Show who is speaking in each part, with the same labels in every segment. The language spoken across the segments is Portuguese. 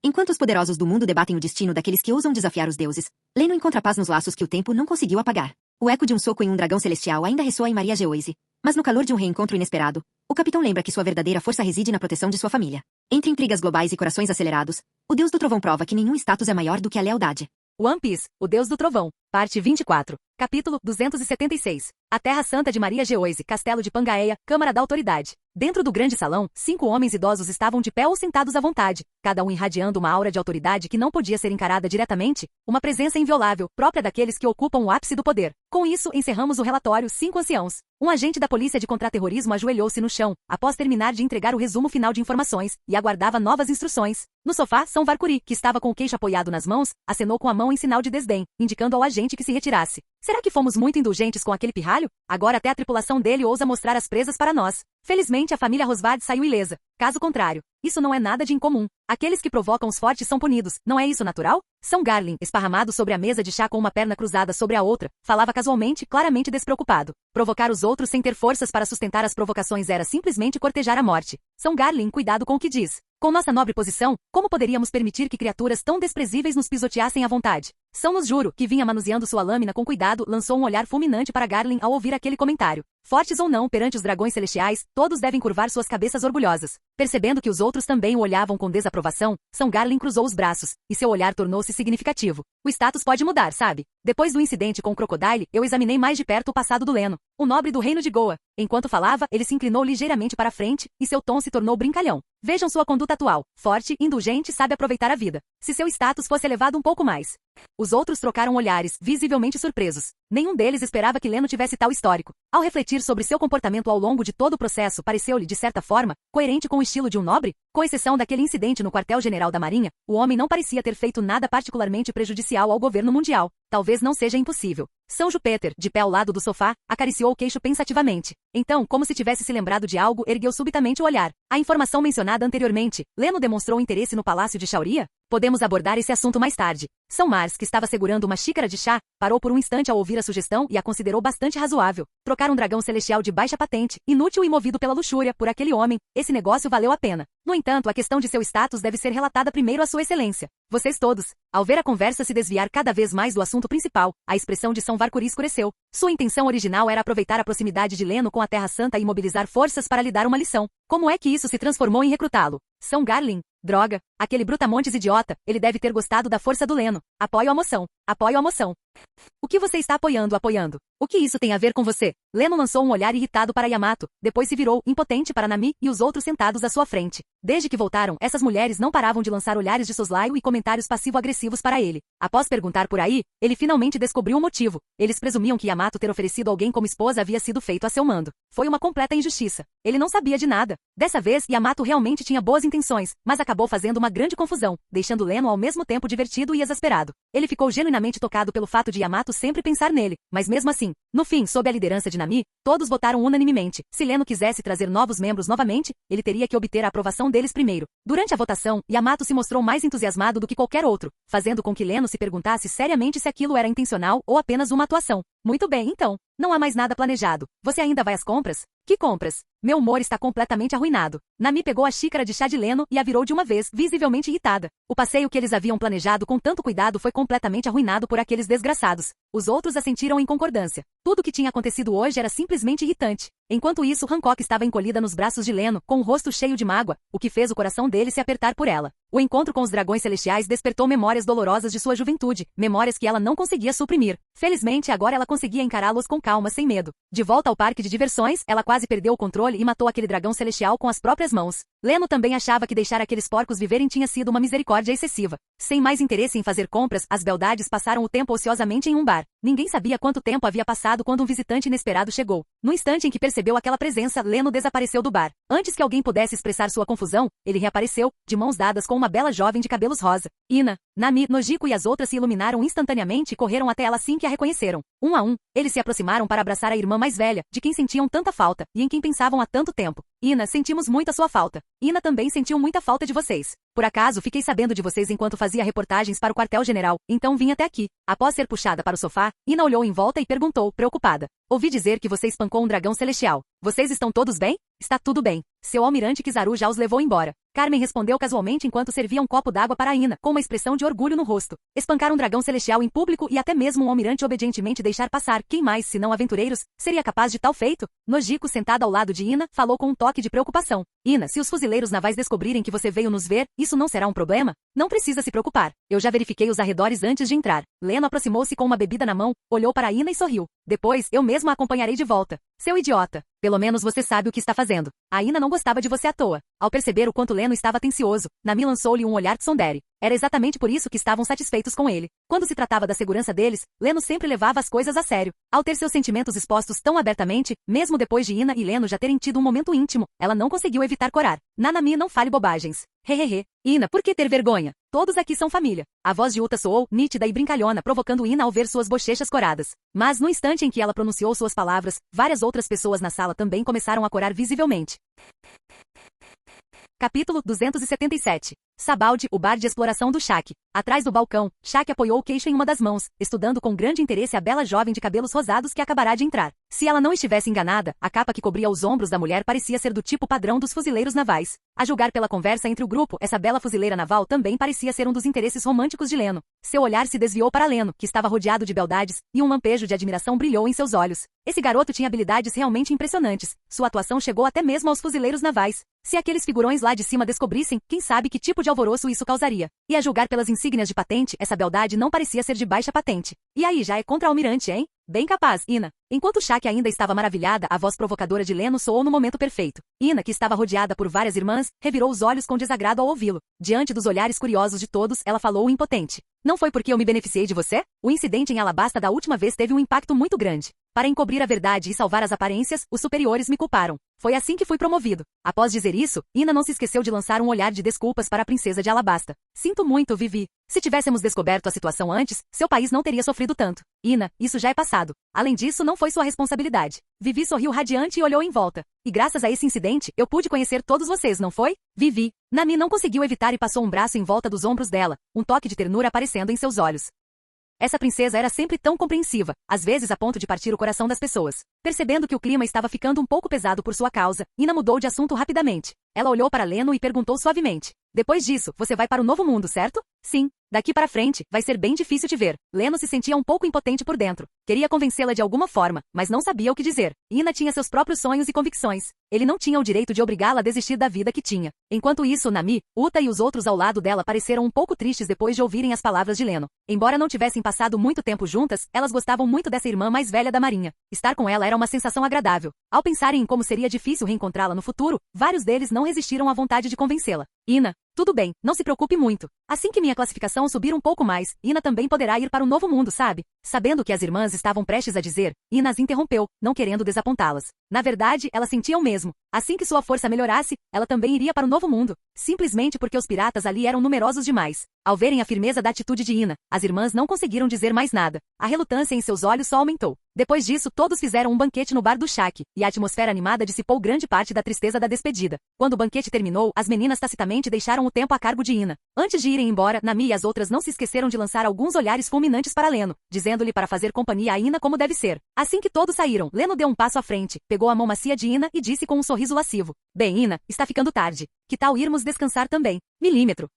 Speaker 1: Enquanto os poderosos do mundo debatem o destino daqueles que ousam desafiar os deuses, Leno encontra paz nos laços que o tempo não conseguiu apagar. O eco de um soco em um dragão celestial ainda ressoa em Maria Geoise, mas no calor de um reencontro inesperado, o capitão lembra que sua verdadeira força reside na proteção de sua família. Entre intrigas globais e corações acelerados, o Deus do Trovão prova que nenhum status é maior do que a lealdade.
Speaker 2: One Piece, o Deus do Trovão, parte 24, capítulo 276. A Terra Santa de Maria Geoise, Castelo de Pangaea, Câmara da Autoridade. Dentro do grande salão, 5 homens idosos estavam de pé ou sentados à vontade, cada um irradiando uma aura de autoridade que não podia ser encarada diretamente, uma presença inviolável, própria daqueles que ocupam o ápice do poder. Com isso, encerramos o relatório 5 anciãos. Um agente da polícia de contra-terrorismo ajoelhou-se no chão, após terminar de entregar o resumo final de informações, e aguardava novas instruções. No sofá, São Varkuri, que estava com o queixo apoiado nas mãos, acenou com a mão em sinal de desdém, indicando ao agente que se retirasse. Será que fomos muito indulgentes com aquele pirralho? Agora até a tripulação dele ousa mostrar as presas para nós. Felizmente a família Rosvard saiu ilesa. Caso contrário, isso não é nada de incomum. Aqueles que provocam os fortes são punidos, não é isso natural? São Garlin, esparramado sobre a mesa de chá com uma perna cruzada sobre a outra, falava casualmente, claramente despreocupado. Provocar os outros sem ter forças para sustentar as provocações era simplesmente cortejar a morte. São Garlin, cuidado com o que diz. Com nossa nobre posição, como poderíamos permitir que criaturas tão desprezíveis nos pisoteassem à vontade? São nos juro, que vinha manuseando sua lâmina com cuidado, lançou um olhar fulminante para Garlin ao ouvir aquele comentário. Fortes ou não perante os dragões celestiais, todos devem curvar suas cabeças orgulhosas. Percebendo que os outros também o olhavam com desaprovação, São Garlin cruzou os braços, e seu olhar tornou-se significativo. O status pode mudar, sabe? Depois do incidente com o Crocodile, eu examinei mais de perto o passado do Leno, o nobre do reino de Goa. Enquanto falava, ele se inclinou ligeiramente para a frente, e seu tom se tornou brincalhão. Vejam sua conduta atual, forte, indulgente, sabe aproveitar a vida. Se seu status fosse elevado um pouco mais. Os outros trocaram olhares, visivelmente surpresos. Nenhum deles esperava que Leno tivesse tal histórico. Ao refletir sobre seu comportamento ao longo de todo o processo, pareceu-lhe, de certa forma, coerente com o estilo de um nobre? Com exceção daquele incidente no quartel-general da Marinha, o homem não parecia ter feito nada particularmente prejudicial ao governo mundial. Talvez não seja impossível. São Júpiter, de pé ao lado do sofá, acariciou o queixo pensativamente. Então, como se tivesse se lembrado de algo, ergueu subitamente o olhar. A informação mencionada anteriormente, Leno demonstrou interesse no palácio de Shauria? Podemos abordar esse assunto mais tarde. São Mars, que estava segurando uma xícara de chá, parou por um instante ao ouvir a sugestão e a considerou bastante razoável. Trocar um dragão celestial de baixa patente, inútil e movido pela luxúria, por aquele homem, esse negócio valeu a pena. No entanto, a questão de seu status deve ser relatada primeiro a Sua Excelência. Vocês todos. Ao ver a conversa se desviar cada vez mais do assunto principal, a expressão de São Varkuri escureceu. Sua intenção original era aproveitar a proximidade de Leno com a Terra Santa e mobilizar forças para lhe dar uma lição. Como é que isso se transformou em recrutá-lo? São Garlin. Droga, aquele brutamontes idiota, ele deve ter gostado da força do Leno. Apoio a moção. Apoio a moção. O que você está apoiando? O que isso tem a ver com você? Leno lançou um olhar irritado para Yamato, depois se virou, impotente, para Nami e os outros sentados à sua frente. Desde que voltaram, essas mulheres não paravam de lançar olhares de soslaio e comentários passivo-agressivos para ele. Após perguntar por aí, ele finalmente descobriu o motivo. Eles presumiam que Yamato ter oferecido alguém como esposa havia sido feito a seu mando. Foi uma completa injustiça. Ele não sabia de nada. Dessa vez, Yamato realmente tinha boas intenções, mas acabou fazendo uma grande confusão, deixando Leno ao mesmo tempo divertido e exasperado. Ele ficou genuinamente tocado pelo fato de Yamato sempre pensar nele, mas mesmo assim, no fim, sob a liderança de Nami, todos votaram unanimemente. Se Leno quisesse trazer novos membros novamente, ele teria que obter a aprovação deles primeiro. Durante a votação, Yamato se mostrou mais entusiasmado do que qualquer outro, fazendo com que Leno se perguntasse seriamente se aquilo era intencional ou apenas uma atuação. Muito bem, então. Não há mais nada planejado. Você ainda vai às compras? Que compras? Meu humor está completamente arruinado. Nami pegou a xícara de chá de Leno e a virou de uma vez, visivelmente irritada. O passeio que eles haviam planejado com tanto cuidado foi completamente arruinado por aqueles desgraçados. Os outros assentiram em concordância. Tudo o que tinha acontecido hoje era simplesmente irritante. Enquanto isso, Hancock estava encolhida nos braços de Leno, com o rosto cheio de mágoa, o que fez o coração dele se apertar por ela. O encontro com os dragões celestiais despertou memórias dolorosas de sua juventude, memórias que ela não conseguia suprimir. Felizmente, agora ela conseguia encará-los com calma, sem medo. De volta ao parque de diversões, ela quase perdeu o controle e matou aquele dragão celestial com as próprias mãos. Leno também achava que deixar aqueles porcos viverem tinha sido uma misericórdia excessiva. Sem mais interesse em fazer compras, as beldades passaram o tempo ociosamente em um bar. Ninguém sabia quanto tempo havia passado quando um visitante inesperado chegou. No instante em que percebeu aquela presença, Leno desapareceu do bar. Antes que alguém pudesse expressar sua confusão, ele reapareceu, de mãos dadas com uma bela jovem de cabelos rosa. Ina, Nami, Nojiko e as outras se iluminaram instantaneamente e correram até ela assim que a reconheceram. Um a um, eles se aproximaram para abraçar a irmã mais velha, de quem sentiam tanta falta, e em quem pensavam há tanto tempo. Ina, sentimos muito a sua falta. Ina também sentiu muita falta de vocês. Por acaso, fiquei sabendo de vocês enquanto fazia reportagens para o quartel-general, então vim até aqui. Após ser puxada para o sofá, Ina olhou em volta e perguntou, preocupada. Ouvi dizer que você espancou um dragão celestial. Vocês estão todos bem? Está tudo bem. Seu almirante Kizaru já os levou embora. Carmen respondeu casualmente enquanto servia um copo d'água para Ina, com uma expressão de orgulho no rosto. Espancar um dragão celestial em público e até mesmo um almirante obedientemente deixar passar, quem mais, se não aventureiros, seria capaz de tal feito? Nojiko, sentada ao lado de Ina, falou com um toque de preocupação. Ina, se os fuzileiros navais descobrirem que você veio nos ver, isso não será um problema? Não precisa se preocupar. Eu já verifiquei os arredores antes de entrar. Leno aproximou-se com uma bebida na mão, olhou para Ina e sorriu. Depois, eu mesmo a acompanharei de volta. Seu idiota. Pelo menos você sabe o que está fazendo. A Ina não gostava de você à toa. Ao perceber o quanto Leno estava atencioso, Nami lançou-lhe um olhar tsundere. Era exatamente por isso que estavam satisfeitos com ele. Quando se tratava da segurança deles, Leno sempre levava as coisas a sério. Ao ter seus sentimentos expostos tão abertamente, mesmo depois de Ina e Leno já terem tido um momento íntimo, ela não conseguiu evitar corar. Nanami, não fale bobagens. Hehehe. Ina, por que ter vergonha? Todos aqui são família. A voz de Uta soou, nítida e brincalhona, provocando Ina ao ver suas bochechas coradas. Mas no instante em que ela pronunciou suas palavras, várias outras pessoas na sala também começaram a corar visivelmente. Capítulo 277. Sabaldi, o bar de exploração do Shaq. Atrás do balcão, Shaq apoiou o queixo em uma das mãos, estudando com grande interesse a bela jovem de cabelos rosados que acabará de entrar. Se ela não estivesse enganada, a capa que cobria os ombros da mulher parecia ser do tipo padrão dos fuzileiros navais. A julgar pela conversa entre o grupo, essa bela fuzileira naval também parecia ser um dos interesses românticos de Leno. Seu olhar se desviou para Leno, que estava rodeado de beldades, e um lampejo de admiração brilhou em seus olhos. Esse garoto tinha habilidades realmente impressionantes. Sua atuação chegou até mesmo aos fuzileiros navais. Se aqueles figurões lá de cima descobrissem, quem sabe que tipo de alvoroço isso causaria. E a julgar pelas insígnias de patente, essa beldade não parecia ser de baixa patente. E aí, já é contra-almirante, hein? Bem capaz, Ina. Enquanto Shaq ainda estava maravilhada, a voz provocadora de Leno soou no momento perfeito. Ina, que estava rodeada por várias irmãs, revirou os olhos com desagrado ao ouvi-lo. Diante dos olhares curiosos de todos, ela falou impotente. Não foi porque eu me beneficiei de você? O incidente em Alabasta da última vez teve um impacto muito grande. Para encobrir a verdade e salvar as aparências, os superiores me culparam. Foi assim que fui promovido. Após dizer isso, Ina não se esqueceu de lançar um olhar de desculpas para a princesa de Alabasta. Sinto muito, Vivi. Se tivéssemos descoberto a situação antes, seu país não teria sofrido tanto. Ina, isso já é passado. Além disso, não foi sua responsabilidade. Vivi sorriu radiante e olhou em volta. E graças a esse incidente, eu pude conhecer todos vocês, não foi? Vivi. Nami não conseguiu evitar e passou um braço em volta dos ombros dela, um toque de ternura aparecendo em seus olhos. Essa princesa era sempre tão compreensiva, às vezes a ponto de partir o coração das pessoas. Percebendo que o clima estava ficando um pouco pesado por sua causa, Ina mudou de assunto rapidamente. Ela olhou para Leno e perguntou suavemente. Depois disso, você vai para o novo mundo, certo? Sim. Daqui para frente, vai ser bem difícil te ver. Leno se sentia um pouco impotente por dentro. Queria convencê-la de alguma forma, mas não sabia o que dizer. Ina tinha seus próprios sonhos e convicções. Ele não tinha o direito de obrigá-la a desistir da vida que tinha. Enquanto isso, Nami, Uta e os outros ao lado dela pareceram um pouco tristes depois de ouvirem as palavras de Leno. Embora não tivessem passado muito tempo juntas, elas gostavam muito dessa irmã mais velha da marinha. Estar com ela era uma sensação agradável. Ao pensarem em como seria difícil reencontrá-la no futuro, vários deles não resistiram à vontade de convencê-la. Ina, tudo bem, não se preocupe muito. Assim que minha classificação subir um pouco mais, Ina também poderá ir para o novo mundo, sabe? Sabendo o que as irmãs estavam prestes a dizer, Ina as interrompeu, não querendo desapontá-las. Na verdade, ela sentia o mesmo. Assim que sua força melhorasse, ela também iria para o novo mundo. Simplesmente porque os piratas ali eram numerosos demais. Ao verem a firmeza da atitude de Ina, as irmãs não conseguiram dizer mais nada. A relutância em seus olhos só aumentou. Depois disso, todos fizeram um banquete no bar do Shaq, e a atmosfera animada dissipou grande parte da tristeza da despedida. Quando o banquete terminou, as meninas tacitamente deixaram o tempo a cargo de Ina. Antes de irem embora, Nami e as outras não se esqueceram de lançar alguns olhares fulminantes para Leno, dizendo-lhe para fazer companhia a Ina como deve ser. Assim que todos saíram, Leno deu um passo à frente, pegou a mão macia de Ina e disse com um sorriso lascivo. Bem, Ina, está ficando tarde. Que tal irmos descansar também? Milímetro.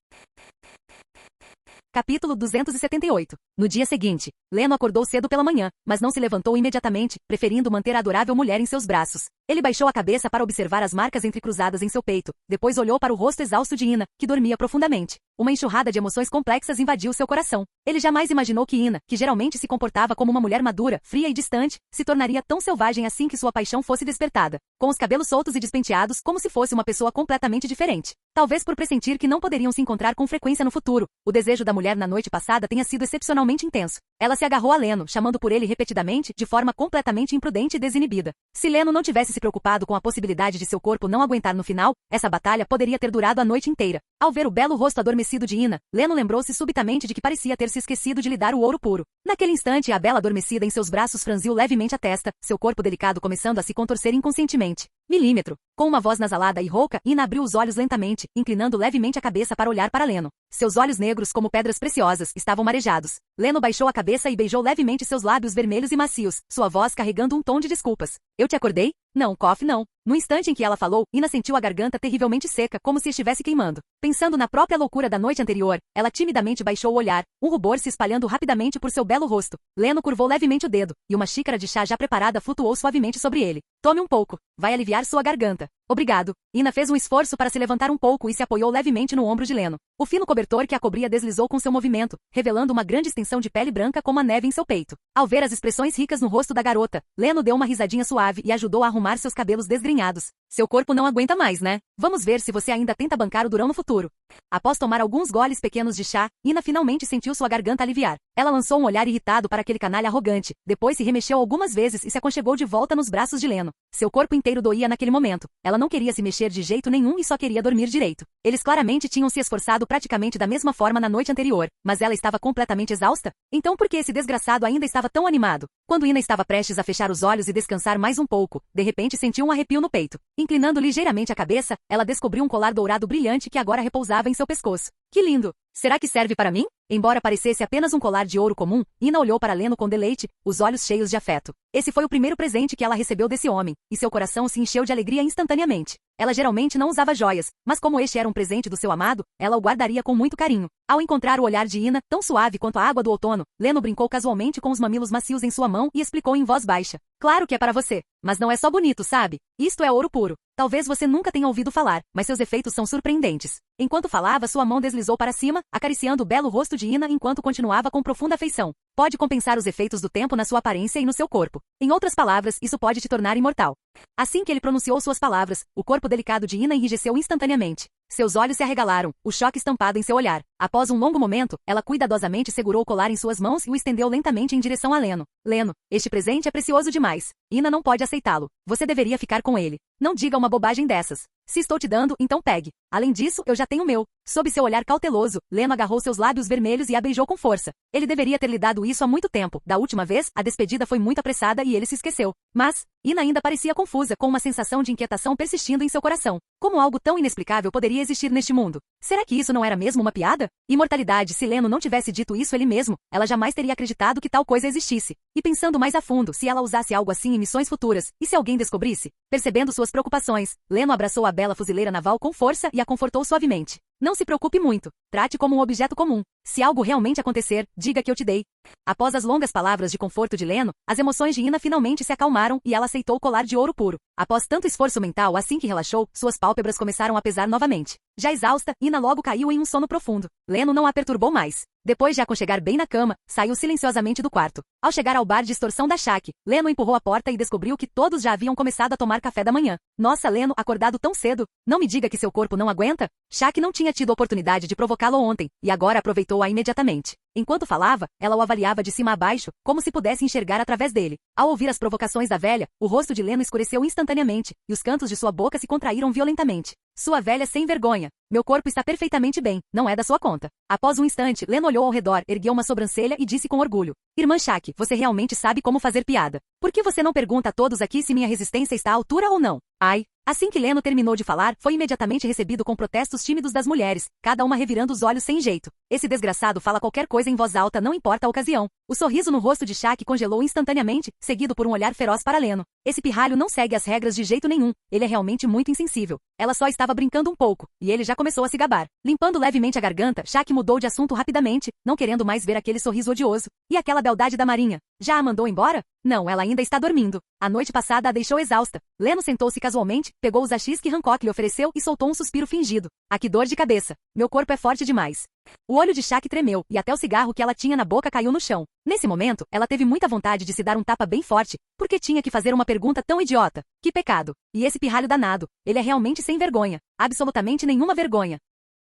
Speaker 2: Capítulo 278. No dia seguinte, Leno acordou cedo pela manhã, mas não se levantou imediatamente, preferindo manter a adorável mulher em seus braços. Ele baixou a cabeça para observar as marcas entrecruzadas em seu peito, depois olhou para o rosto exausto de Ina, que dormia profundamente. Uma enxurrada de emoções complexas invadiu seu coração. Ele jamais imaginou que Ina, que geralmente se comportava como uma mulher madura, fria e distante, se tornaria tão selvagem assim que sua paixão fosse despertada. Com os cabelos soltos e despenteados, como se fosse uma pessoa completamente diferente. Talvez por pressentir que não poderiam se encontrar com frequência no futuro, o desejo da mulher na noite passada tenha sido excepcionalmente intenso. Ela se agarrou a Leno, chamando por ele repetidamente, de forma completamente imprudente e desinibida. Se Leno não tivesse se preocupado com a possibilidade de seu corpo não aguentar no final, essa batalha poderia ter durado a noite inteira. Ao ver o belo rosto adormecido de Ina, Leno lembrou-se subitamente de que parecia ter se esquecido de lhe dar o ouro puro. Naquele instante, a bela adormecida em seus braços franziu levemente a testa, seu corpo delicado começando a se contorcer inconscientemente. Milímetro. Com uma voz nasalada e rouca, Ina abriu os olhos lentamente, inclinando levemente a cabeça para olhar para Leno. Seus olhos negros como pedras preciosas estavam marejados. Leno baixou a cabeça e beijou levemente seus lábios vermelhos e macios, sua voz carregando um tom de desculpas. Eu te acordei? Não, Koff, não. No instante em que ela falou, Ina sentiu a garganta terrivelmente seca, como se estivesse queimando. Pensando na própria loucura da noite anterior, ela timidamente baixou o olhar, um rubor se espalhando rapidamente por seu belo rosto. Leno curvou levemente o dedo, e uma xícara de chá já preparada flutuou suavemente sobre ele. Tome um pouco. Vai aliviar sua garganta. Obrigado. Ina fez um esforço para se levantar um pouco e se apoiou levemente no ombro de Leno. O fino cobertor que a cobria deslizou com seu movimento, revelando uma grande extensão de pele branca como a neve em seu peito. Ao ver as expressões ricas no rosto da garota, Leno deu uma risadinha suave e ajudou a arrumar seus cabelos desgrenhados. Seu corpo não aguenta mais, né? Vamos ver se você ainda tenta bancar o durão no futuro. Após tomar alguns goles pequenos de chá, Ina finalmente sentiu sua garganta aliviar. Ela lançou um olhar irritado para aquele canalha arrogante, depois se remexeu algumas vezes e se aconchegou de volta nos braços de Leno. Seu corpo inteiro doía naquele momento. Ela não queria se mexer de jeito nenhum e só queria dormir direito. Eles claramente tinham se esforçado praticamente da mesma forma na noite anterior, mas ela estava completamente exausta? Então por que esse desgraçado ainda estava tão animado? Quando Ina estava prestes a fechar os olhos e descansar mais um pouco, de repente sentiu um arrepio no peito. Inclinando ligeiramente a cabeça, ela descobriu um colar dourado brilhante que agora repousava em seu pescoço. Que lindo! Será que serve para mim? Embora parecesse apenas um colar de ouro comum, Ina olhou para Leno com deleite, os olhos cheios de afeto. Esse foi o primeiro presente que ela recebeu desse homem, e seu coração se encheu de alegria instantaneamente. Ela geralmente não usava joias, mas como este era um presente do seu amado, ela o guardaria com muito carinho. Ao encontrar o olhar de Ina, tão suave quanto a água do outono, Leno brincou casualmente com os mamilos macios em sua mão e explicou em voz baixa. Claro que é para você, mas não é só bonito, sabe? Isto é ouro puro. Talvez você nunca tenha ouvido falar, mas seus efeitos são surpreendentes. Enquanto falava, sua mão deslizou para cima, acariciando o belo rosto de Ina enquanto continuava com profunda afeição. Pode compensar os efeitos do tempo na sua aparência e no seu corpo. Em outras palavras, isso pode te tornar imortal. Assim que ele pronunciou suas palavras, o corpo delicado de Ina enrijeceu instantaneamente. Seus olhos se arregalaram, o choque estampado em seu olhar. Após um longo momento, ela cuidadosamente segurou o colar em suas mãos e o estendeu lentamente em direção a Leno. Leno, este presente é precioso demais. Ina não pode aceitá-lo. Você deveria ficar com ele. Não diga uma bobagem dessas. Se estou te dando, então pegue. Além disso, eu já tenho o meu. Sob seu olhar cauteloso, Leno agarrou seus lábios vermelhos e a beijou com força. Ele deveria ter lhe dado isso há muito tempo. Da última vez, a despedida foi muito apressada e ele se esqueceu. Mas, Ina ainda parecia confusa, com uma sensação de inquietação persistindo em seu coração. Como algo tão inexplicável poderia existir neste mundo? Será que isso não era mesmo uma piada? Imortalidade, se Leno não tivesse dito isso ele mesmo, ela jamais teria acreditado que tal coisa existisse. E pensando mais a fundo, se ela usasse algo assim em missões futuras, e se alguém descobrisse? Percebendo suas preocupações, Leno abraçou a bela fuzileira naval com força e a confortou suavemente. Não se preocupe muito. Trate como um objeto comum. Se algo realmente acontecer, diga que eu te dei. Após as longas palavras de conforto de Leno, as emoções de Ina finalmente se acalmaram e ela aceitou o colar de ouro puro. Após tanto esforço mental, assim que relaxou, suas pálpebras começaram a pesar novamente. Já exausta, Ina logo caiu em um sono profundo. Leno não a perturbou mais. Depois de aconchegar bem na cama, saiu silenciosamente do quarto. Ao chegar ao bar de extorsão da Shaq, Leno empurrou a porta e descobriu que todos já haviam começado a tomar café da manhã. Nossa, Leno, acordado tão cedo? Não me diga que seu corpo não aguenta? Shaq não tinha tido oportunidade de provocá-lo ontem, e agora aproveitou-a imediatamente. Enquanto falava, ela o avaliava de cima a baixo, como se pudesse enxergar através dele. Ao ouvir as provocações da velha, o rosto de Leno escureceu instantaneamente, e os cantos de sua boca se contraíram violentamente. Sua velha sem vergonha. Meu corpo está perfeitamente bem, não é da sua conta. Após um instante, Leno olhou ao redor, ergueu uma sobrancelha e disse com orgulho. Irmã Shaq, você realmente sabe como fazer piada. Por que você não pergunta a todos aqui se minha resistência está à altura ou não? Ai. Assim que Leno terminou de falar, foi imediatamente recebido com protestos tímidos das mulheres, cada uma revirando os olhos sem jeito. Esse desgraçado fala qualquer coisa em voz alta, não importa a ocasião. O sorriso no rosto de Shaq congelou instantaneamente, seguido por um olhar feroz para Leno. Esse pirralho não segue as regras de jeito nenhum, ele é realmente muito insensível. Ela só estava brincando um pouco, e ele já começou a se gabar. Limpando levemente a garganta, Shaq mudou de assunto rapidamente, não querendo mais ver aquele sorriso odioso. E aquela beldade da Marinha? Já a mandou embora? Não, ela ainda está dormindo. A noite passada a deixou exausta. Leno sentou-se casualmente, pegou os achis que Hancock lhe ofereceu e soltou um suspiro fingido. Ah, que dor de cabeça. Meu corpo é forte demais. O olho de Shaq tremeu, e até o cigarro que ela tinha na boca caiu no chão. Nesse momento, ela teve muita vontade de se dar um tapa bem forte, porque tinha que fazer uma pergunta tão idiota. Que pecado. E esse pirralho danado, ele é realmente sem vergonha. Absolutamente nenhuma vergonha.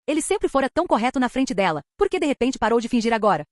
Speaker 2: Ele sempre fora tão correto na frente dela, por que de repente parou de fingir agora?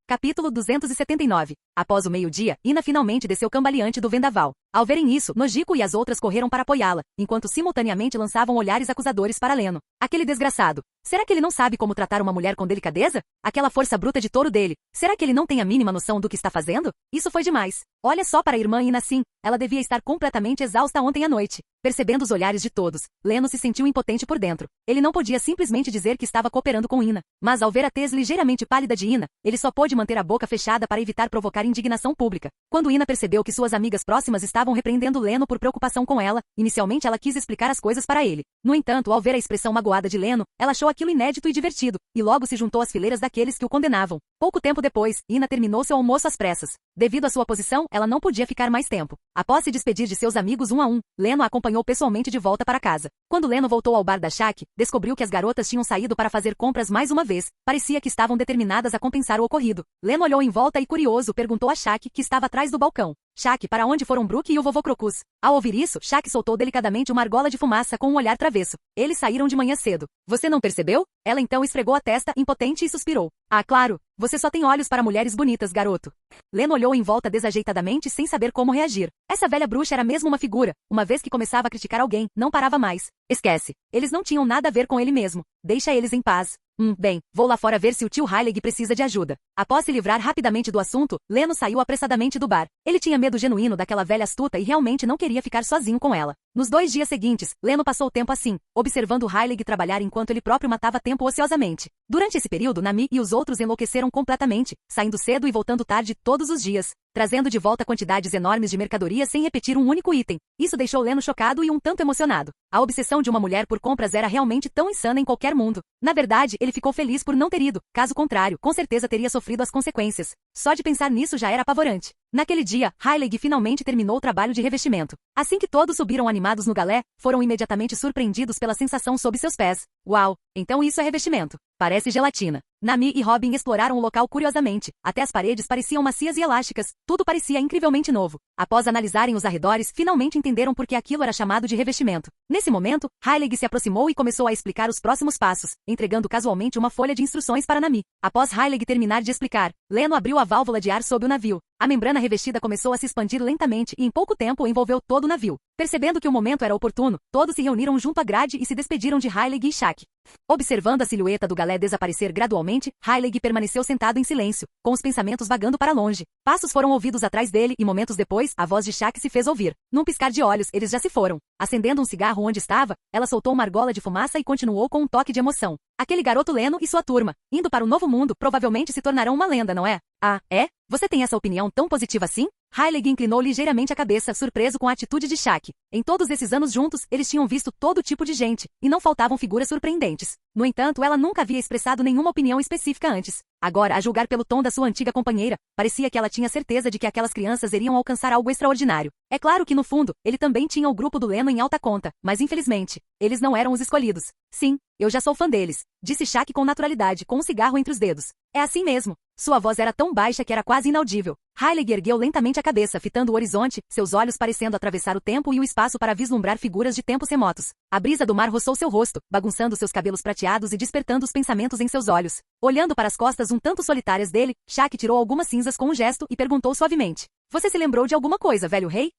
Speaker 2: Capítulo 279. Após o meio-dia, Ina finalmente desceu cambaleante do vendaval. Ao verem isso, Nojiko e as outras correram para apoiá-la, enquanto simultaneamente lançavam olhares acusadores para Leno. Aquele desgraçado. Será que ele não sabe como tratar uma mulher com delicadeza? Aquela força bruta de touro dele. Será que ele não tem a mínima noção do que está fazendo? Isso foi demais. Olha só para a irmã Ina assim. Ela devia estar completamente exausta ontem à noite. Percebendo os olhares de todos, Leno se sentiu impotente por dentro. Ele não podia simplesmente dizer que estava cooperando com Ina. Mas ao ver a tez ligeiramente pálida de Ina, ele só pôde manter a boca fechada para evitar provocar indignação pública. Quando Ina percebeu que suas amigas próximas estavam estavam repreendendo Leno por preocupação com ela. Inicialmente ela quis explicar as coisas para ele. No entanto, ao ver a expressão magoada de Leno, ela achou aquilo inédito e divertido, e logo se juntou às fileiras daqueles que o condenavam. Pouco tempo depois, Ina terminou seu almoço às pressas. Devido à sua posição, ela não podia ficar mais tempo. Após se despedir de seus amigos um a um, Leno a acompanhou pessoalmente de volta para casa. Quando Leno voltou ao bar da Shaq, descobriu que as garotas tinham saído para fazer compras mais uma vez. Parecia que estavam determinadas a compensar o ocorrido. Leno olhou em volta e, curioso, perguntou a Shaq, que estava atrás do balcão. Shaq, para onde foram Brooke e o vovô Crocus? Ao ouvir isso, Shaq soltou delicadamente uma argola de fumaça com um olhar travesso. Eles saíram de manhã cedo. Você não percebeu? Ela então esfregou a testa, impotente, e suspirou. Ah, claro. Você só tem olhos para mulheres bonitas, garoto. Leno olhou em volta desajeitadamente sem saber como reagir. Essa velha bruxa era mesmo uma figura. Uma vez que começava a criticar alguém, não parava mais. Esquece. Eles não tinham nada a ver com ele mesmo. Deixa eles em paz. Bem, vou lá fora ver se o tio Heilig precisa de ajuda. Após se livrar rapidamente do assunto, Leno saiu apressadamente do bar. Ele tinha medo genuíno daquela velha astuta e realmente não queria ficar sozinho com ela. Nos 2 dias seguintes, Leno passou o tempo assim, observando Heilig trabalhar enquanto ele próprio matava tempo ociosamente. Durante esse período, Nami e os outros enlouqueceram completamente, saindo cedo e voltando tarde todos os dias, trazendo de volta quantidades enormes de mercadoria sem repetir um único item. Isso deixou Leno chocado e um tanto emocionado. A obsessão de uma mulher por compras era realmente tão insana em qualquer mundo. Na verdade, ele ficou feliz por não ter ido. Caso contrário, com certeza teria sofrido as consequências. Só de pensar nisso já era apavorante. Naquele dia, Heilig finalmente terminou o trabalho de revestimento. Assim que todos subiram animados no galé, foram imediatamente surpreendidos pela sensação sob seus pés. Uau! Então isso é revestimento. Parece gelatina. Nami e Robin exploraram o local curiosamente. Até as paredes pareciam macias e elásticas. Tudo parecia incrivelmente novo. Após analisarem os arredores, finalmente entenderam por que aquilo era chamado de revestimento. Nesse momento, Heilig se aproximou e começou a explicar os próximos passos, entregando casualmente uma folha de instruções para Nami. Após Heilig terminar de explicar, Leno abriu a válvula de ar sob o navio. A membrana revestida começou a se expandir lentamente e em pouco tempo envolveu todo o navio. Percebendo que o momento era oportuno, todos se reuniram junto à grade e se despediram de Heilig e Shaq. Observando a silhueta do galé desaparecer gradualmente, Heilig permaneceu sentado em silêncio, com os pensamentos vagando para longe. Passos foram ouvidos atrás dele e momentos depois, a voz de Shaq se fez ouvir. Num piscar de olhos, eles já se foram. Acendendo um cigarro onde estava, ela soltou uma argola de fumaça e continuou com um toque de emoção. Aquele garoto Leno e sua turma, indo para o novo mundo, provavelmente se tornarão uma lenda, não é? Ah, é? Você tem essa opinião tão positiva assim? Heilig inclinou ligeiramente a cabeça, surpreso com a atitude de Shaq. Em todos esses anos juntos, eles tinham visto todo tipo de gente, e não faltavam figuras surpreendentes. No entanto, ela nunca havia expressado nenhuma opinião específica antes. Agora, a julgar pelo tom da sua antiga companheira, parecia que ela tinha certeza de que aquelas crianças iriam alcançar algo extraordinário. É claro que, no fundo, ele também tinha o grupo do Leno em alta conta, mas infelizmente, eles não eram os escolhidos. Sim, eu já sou fã deles, disse Shaq com naturalidade, com um cigarro entre os dedos. É assim mesmo. Sua voz era tão baixa que era quase inaudível. Heilig ergueu lentamente a cabeça, fitando o horizonte, seus olhos parecendo atravessar o tempo e o espaço para vislumbrar figuras de tempos remotos. A brisa do mar roçou seu rosto, bagunçando seus cabelos prateados e despertando os pensamentos em seus olhos. Olhando para as costas um tanto solitárias dele, Shaq tirou algumas cinzas com um gesto e perguntou suavemente. Você se lembrou de alguma coisa, velho rei?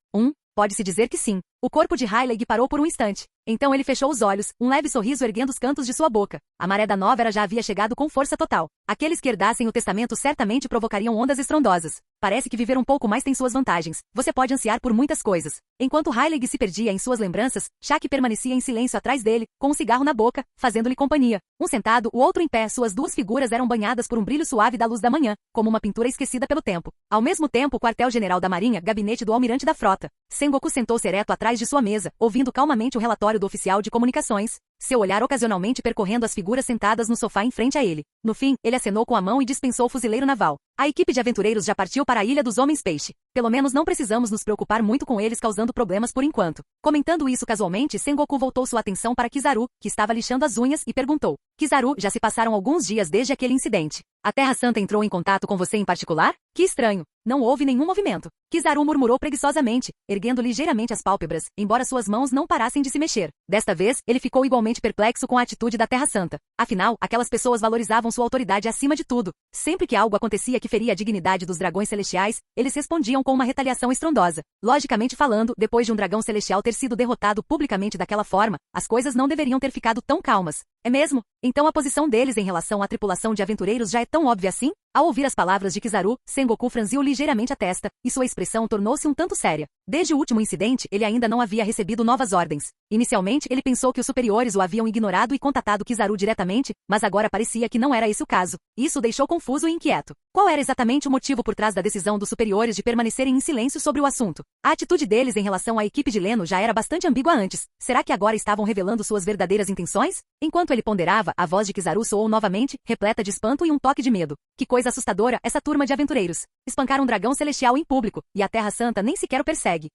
Speaker 2: Pode-se dizer que sim. O corpo de Heilig parou por um instante. Então ele fechou os olhos, um leve sorriso erguendo os cantos de sua boca. A maré da Nova já havia chegado com força total. Aqueles que herdassem o testamento certamente provocariam ondas estrondosas. Parece que viver um pouco mais tem suas vantagens. Você pode ansiar por muitas coisas. Enquanto Heilig se perdia em suas lembranças, Shaq permanecia em silêncio atrás dele, com um cigarro na boca, fazendo-lhe companhia. Um sentado, o outro em pé, suas duas figuras eram banhadas por um brilho suave da luz da manhã, como uma pintura esquecida pelo tempo. Ao mesmo tempo, o quartel-general da Marinha, gabinete do almirante da frota. Sengoku sentou-se ereto atrás de sua mesa, ouvindo calmamente o relatório do oficial de comunicações, seu olhar ocasionalmente percorrendo as figuras sentadas no sofá em frente a ele. No fim, ele acenou com a mão e dispensou o fuzileiro naval. A equipe de aventureiros já partiu para a Ilha dos Homens Peixe. Pelo menos não precisamos nos preocupar muito com eles causando problemas por enquanto. Comentando isso casualmente, Sengoku voltou sua atenção para Kizaru, que estava lixando as unhas, e perguntou. Kizaru, já se passaram alguns dias desde aquele incidente. A Terra Santa entrou em contato com você em particular? Que estranho. Não houve nenhum movimento. Kizaru murmurou preguiçosamente, erguendo ligeiramente as pálpebras, embora suas mãos não parassem de se mexer. Desta vez, ele ficou igualmente perplexo com a atitude da Terra Santa. Afinal, aquelas pessoas valorizavam sua autoridade acima de tudo. Sempre que algo acontecia que feria a dignidade dos dragões celestiais, eles respondiam com uma retaliação estrondosa. Logicamente falando, depois de um dragão celestial ter sido derrotado publicamente daquela forma, as coisas não deveriam ter ficado tão calmas. É mesmo? Então a posição deles em relação à tripulação de aventureiros já é tão óbvia assim? Ao ouvir as palavras de Kizaru, Sengoku franziu ligeiramente a testa, e sua expressão tornou-se um tanto séria. Desde o último incidente, ele ainda não havia recebido novas ordens. Inicialmente, ele pensou que os superiores o haviam ignorado e contatado Kizaru diretamente, mas agora parecia que não era esse o caso. Isso o deixou confuso e inquieto. Qual era exatamente o motivo por trás da decisão dos superiores de permanecerem em silêncio sobre o assunto? A atitude deles em relação à equipe de Leno já era bastante ambígua antes. Será que agora estavam revelando suas verdadeiras intenções? Enquanto ele ponderava, a voz de Kizaru soou novamente, repleta de espanto e um toque de medo. Que coisa assustadora, essa turma de aventureiros. Espancar um dragão celestial em público, e a Terra Santa nem sequer o persegue.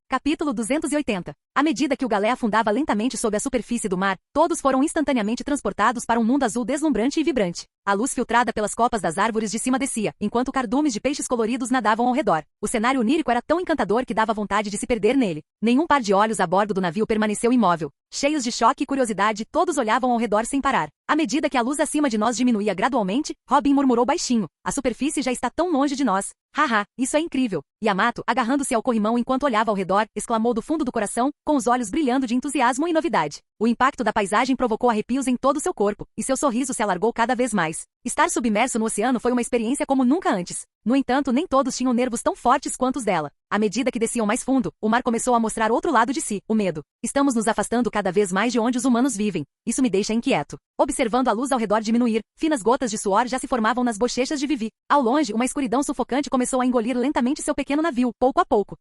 Speaker 2: Capítulo 280. À medida que o galé afundava lentamente sob a superfície do mar, todos foram instantaneamente transportados para um mundo azul deslumbrante e vibrante. A luz filtrada pelas copas das árvores de cima descia, enquanto cardumes de peixes coloridos nadavam ao redor. O cenário onírico era tão encantador que dava vontade de se perder nele. Nenhum par de olhos a bordo do navio permaneceu imóvel. Cheios de choque e curiosidade, todos olhavam ao redor sem parar. À medida que a luz acima de nós diminuía gradualmente, Robin murmurou baixinho. A superfície já está tão longe de nós. Haha, isso é incrível. Yamato, agarrando-se ao corrimão enquanto olhava ao redor, exclamou do fundo do coração, com os olhos brilhando de entusiasmo e novidade. O impacto da paisagem provocou arrepios em todo seu corpo, e seu sorriso se alargou cada vez mais. Estar submerso no oceano foi uma experiência como nunca antes. No entanto, nem todos tinham nervos tão fortes quanto os dela. À medida que desciam mais fundo, o mar começou a mostrar outro lado de si, o medo. Estamos nos afastando cada vez mais de onde os humanos vivem. Isso me deixa inquieto. Observando a luz ao redor diminuir, finas gotas de suor já se formavam nas bochechas de Vivi. Ao longe, uma escuridão sufocante começou a engolir lentamente seu pequeno navio, pouco a pouco.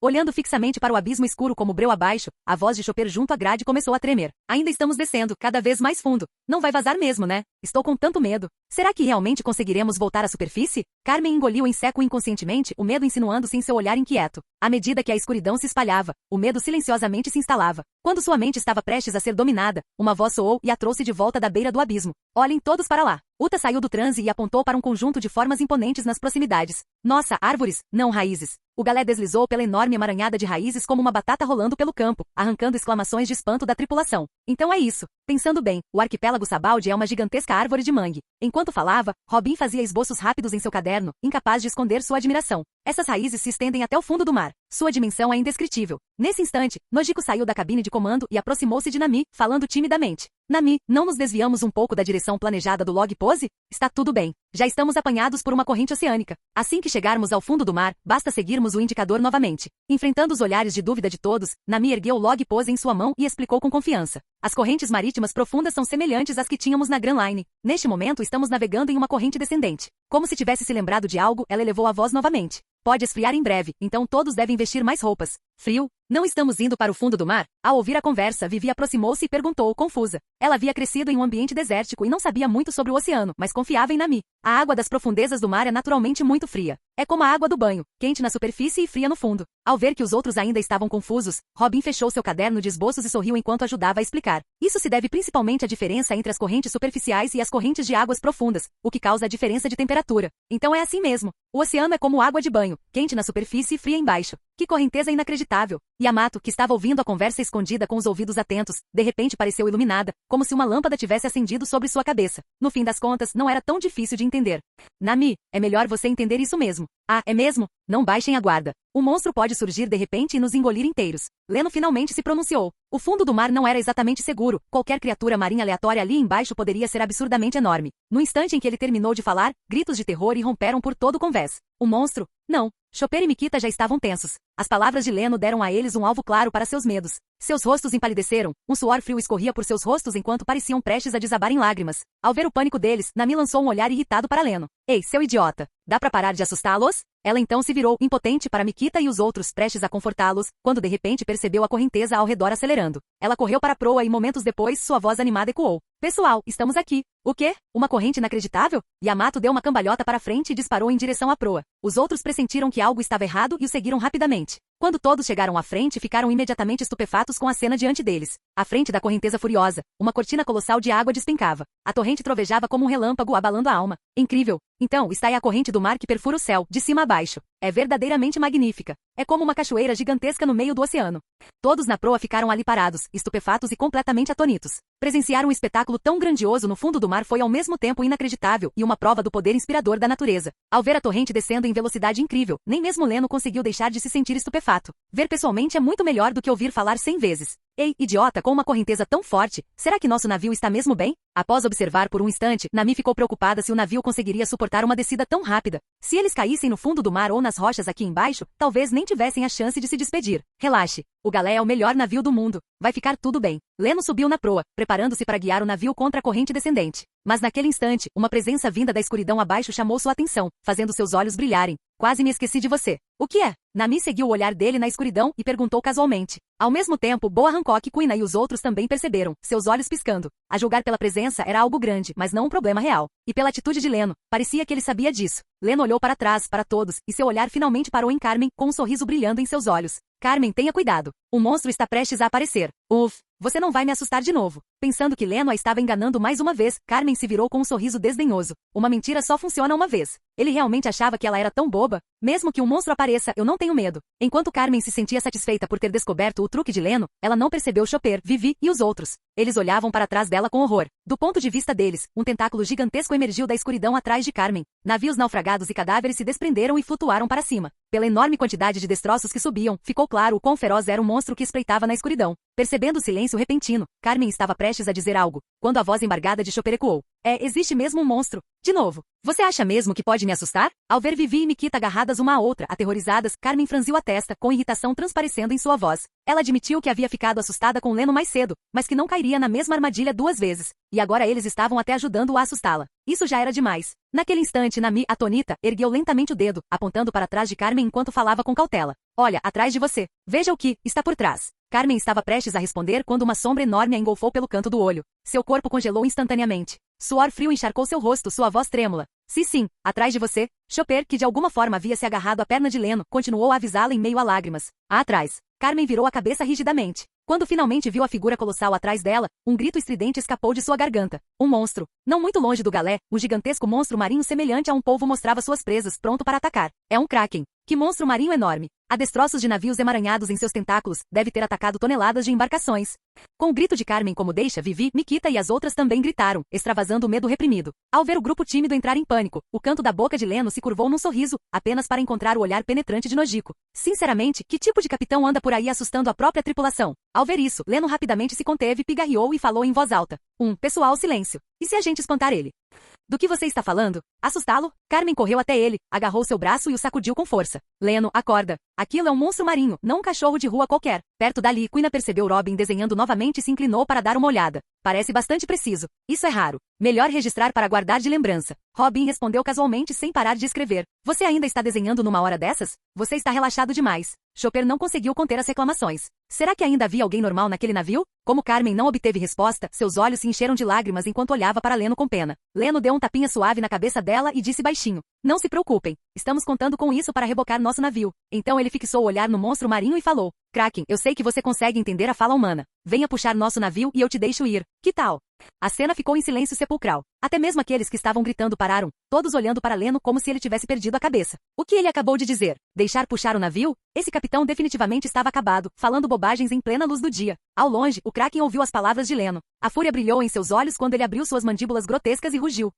Speaker 2: Olhando fixamente para o abismo escuro como breu abaixo, a voz de Chopper junto à grade começou a tremer. Ainda estamos descendo, cada vez mais fundo. Não vai vazar mesmo, né? Estou com tanto medo. Será que realmente conseguiremos voltar à superfície? Carmen engoliu em seco inconscientemente, o medo insinuando-se em seu olhar inquieto. À medida que a escuridão se espalhava, o medo silenciosamente se instalava. Quando sua mente estava prestes a ser dominada, uma voz soou e a trouxe de volta da beira do abismo. Olhem todos para lá. Uta saiu do transe e apontou para um conjunto de formas imponentes nas proximidades. Nossa, árvores, não raízes. O galé deslizou pela enorme emaranhada de raízes como uma batata rolando pelo campo, arrancando exclamações de espanto da tripulação. Então é isso. Pensando bem, o arquipélago Sabaldi é uma gigantesca árvore de mangue. Enquanto falava, Robin fazia esboços rápidos em seu caderno, incapaz de esconder sua admiração. Essas raízes se estendem até o fundo do mar. Sua dimensão é indescritível. Nesse instante, Nojiko saiu da cabine de comando e aproximou-se de Nami, falando timidamente. Nami, não nos desviamos um pouco da direção planejada do log pose? Está tudo bem. Já estamos apanhados por uma corrente oceânica. Assim que chegarmos ao fundo do mar, basta seguirmos o indicador novamente. Enfrentando os olhares de dúvida de todos, Nami ergueu o log pose em sua mão e explicou com confiança. As correntes marítimas profundas são semelhantes às que tínhamos na Grand Line. Neste momento estamos navegando em uma corrente descendente. Como se tivesse se lembrado de algo, ela elevou a voz novamente. Pode esfriar em breve, então todos devem vestir mais roupas. Frio? Não estamos indo para o fundo do mar? Ao ouvir a conversa, Vivi aproximou-se e perguntou, confusa. Ela havia crescido em um ambiente desértico e não sabia muito sobre o oceano, mas confiava em Nami. A água das profundezas do mar é naturalmente muito fria. É como a água do banho, quente na superfície e fria no fundo. Ao ver que os outros ainda estavam confusos, Robin fechou seu caderno de esboços e sorriu enquanto ajudava a explicar. Isso se deve principalmente à diferença entre as correntes superficiais e as correntes de águas profundas, o que causa a diferença de temperatura. Então é assim mesmo. O oceano é como água de banho, quente na superfície e fria embaixo. Que correnteza inacreditável! Yamato, que estava ouvindo a conversa escondida com os ouvidos atentos, de repente pareceu iluminada, como se uma lâmpada tivesse acendido sobre sua cabeça. No fim das contas, não era tão difícil de entender. Nami, é melhor você entender isso mesmo. Ah, é mesmo? Não baixem a guarda. O monstro pode surgir de repente e nos engolir inteiros. Leno finalmente se pronunciou. O fundo do mar não era exatamente seguro. Qualquer criatura marinha aleatória ali embaixo poderia ser absurdamente enorme. No instante em que ele terminou de falar, gritos de terror irromperam por todo o convés. O monstro? Não. Chopper e Mikita já estavam tensos. As palavras de Leno deram a eles um alvo claro para seus medos. Seus rostos empalideceram, um suor frio escorria por seus rostos enquanto pareciam prestes a desabar em lágrimas. Ao ver o pânico deles, Nami lançou um olhar irritado para Leno. Ei, seu idiota! Dá pra parar de assustá-los? Ela então se virou, impotente para Mikita e os outros prestes a confortá-los, quando de repente percebeu a correnteza ao redor acelerando. Ela correu para a proa e momentos depois sua voz animada ecoou. Pessoal, estamos aqui. O quê? Uma corrente inacreditável? Yamato deu uma cambalhota para frente e disparou em direção à proa. Os outros pressentiram que algo estava errado e o seguiram rapidamente. Quando todos chegaram à frente, ficaram imediatamente estupefatos com a cena diante deles. À frente da correnteza furiosa, uma cortina colossal de água despencava. A torrente trovejava como um relâmpago abalando a alma. Incrível! Então, está aí a corrente do mar que perfura o céu, de cima a baixo. É verdadeiramente magnífica. É como uma cachoeira gigantesca no meio do oceano. Todos na proa ficaram ali parados, estupefatos e completamente atônitos. Presenciar um espetáculo tão grandioso no fundo do mar foi ao mesmo tempo inacreditável e uma prova do poder inspirador da natureza. Ao ver a torrente descendo em velocidade incrível, nem mesmo Leno conseguiu deixar de se sentir estupefato. Ver pessoalmente é muito melhor do que ouvir falar 100 vezes. Ei, idiota, com uma correnteza tão forte, será que nosso navio está mesmo bem? Após observar por um instante, Nami ficou preocupada se o navio conseguiria suportar uma descida tão rápida. Se eles caíssem no fundo do mar ou nas rochas aqui embaixo, talvez nem tivessem a chance de se despedir. Relaxe. O Galé é o melhor navio do mundo. Vai ficar tudo bem. Leno subiu na proa, preparando-se para guiar o navio contra a corrente descendente. Mas naquele instante, uma presença vinda da escuridão abaixo chamou sua atenção, fazendo seus olhos brilharem. Quase me esqueci de você. O que é? Nami seguiu o olhar dele na escuridão e perguntou casualmente. Ao mesmo tempo, Boa Hancock, Kuina e os outros também perceberam, seus olhos piscando. A julgar pela presença era algo grande, mas não um problema real. E pela atitude de Leno, parecia que ele sabia disso. Leno olhou para trás, para todos, e seu olhar finalmente parou em Carmen, com um sorriso brilhando em seus olhos. Carmen, tenha cuidado. O monstro está prestes a aparecer. Uf, você não vai me assustar de novo. Pensando que Leno a estava enganando mais uma vez, Carmen se virou com um sorriso desdenhoso. Uma mentira só funciona uma vez. Ele realmente achava que ela era tão boba? Mesmo que um monstro apareça, eu não tenho medo. Enquanto Carmen se sentia satisfeita por ter descoberto o truque de Leno, ela não percebeu Chopper, Vivi e os outros. Eles olhavam para trás dela com horror. Do ponto de vista deles, um tentáculo gigantesco emergiu da escuridão atrás de Carmen. Navios naufragados e cadáveres se desprenderam e flutuaram para cima. Pela enorme quantidade de destroços que subiam, ficou claro o quão feroz era o monstro que espreitava na escuridão. Percebendo o silêncio repentino, Carmen estava prestes a dizer algo, quando a voz embargada de Chopper ecoou. Existe mesmo um monstro. De novo. Você acha mesmo que pode me assustar? Ao ver Vivi e Nikita agarradas uma à outra, aterrorizadas, Carmen franziu a testa, com irritação transparecendo em sua voz. Ela admitiu que havia ficado assustada com Leno mais cedo, mas que não cairia na mesma armadilha 2 vezes. E agora eles estavam até ajudando-o a assustá-la. Isso já era demais. Naquele instante, Nami, atonita, ergueu lentamente o dedo, apontando para trás de Carmen enquanto falava com cautela. Olha, atrás de você. Veja o que está por trás. Carmen estava prestes a responder quando uma sombra enorme a engolfou pelo canto do olho. Seu corpo congelou instantaneamente. Suor frio encharcou seu rosto, sua voz trêmula. Sim, atrás de você. Chopper, que de alguma forma havia se agarrado à perna de Leno, continuou a avisá-la em meio a lágrimas. Atrás. Carmen virou a cabeça rigidamente. Quando finalmente viu a figura colossal atrás dela, um grito estridente escapou de sua garganta. Um monstro. Não muito longe do Galé, um gigantesco monstro marinho semelhante a um polvo mostrava suas presas, pronto para atacar. É um kraken. Que monstro marinho enorme. Há destroços de navios emaranhados em seus tentáculos, deve ter atacado toneladas de embarcações. Com o grito de Carmen como deixa, Vivi, Nikita e as outras também gritaram, extravasando o medo reprimido. Ao ver o grupo tímido entrar em pânico, o canto da boca de Leno se curvou num sorriso, apenas para encontrar o olhar penetrante de Nojiko. Sinceramente, que tipo de capitão anda por aí assustando a própria tripulação? Ao ver isso, Leno rapidamente se conteve, pigarreou e falou em voz alta. Pessoal, silêncio. E se a gente espantar ele? Do que você está falando? Assustá-lo? Carmen correu até ele, agarrou seu braço e o sacudiu com força. Leno, acorda. Aquilo é um monstro marinho, não um cachorro de rua qualquer. Perto dali, Kuina percebeu Robin desenhando novamente e se inclinou para dar uma olhada. Parece bastante preciso. Isso é raro. Melhor registrar para guardar de lembrança. Robin respondeu casualmente sem parar de escrever. Você ainda está desenhando numa hora dessas? Você está relaxado demais. Chopper não conseguiu conter as reclamações. Será que ainda havia alguém normal naquele navio? Como Carmen não obteve resposta, seus olhos se encheram de lágrimas enquanto olhava para Leno com pena. Leno deu um tapinha suave na cabeça dela e disse baixinho. Não se preocupem. Estamos contando com isso para rebocar nosso navio. Então ele fixou o olhar no monstro marinho e falou. Kraken, eu sei que você consegue entender a fala humana. Venha puxar nosso navio e eu te deixo ir. Que tal? A cena ficou em silêncio sepulcral. Até mesmo aqueles que estavam gritando pararam, todos olhando para Leno como se ele tivesse perdido a cabeça. O que ele acabou de dizer? Deixar puxar o navio? Esse capitão definitivamente estava acabado, falando bobagens em plena luz do dia. Ao longe, o Kraken ouviu as palavras de Leno. A fúria brilhou em seus olhos quando ele abriu suas mandíbulas grotescas e rugiu.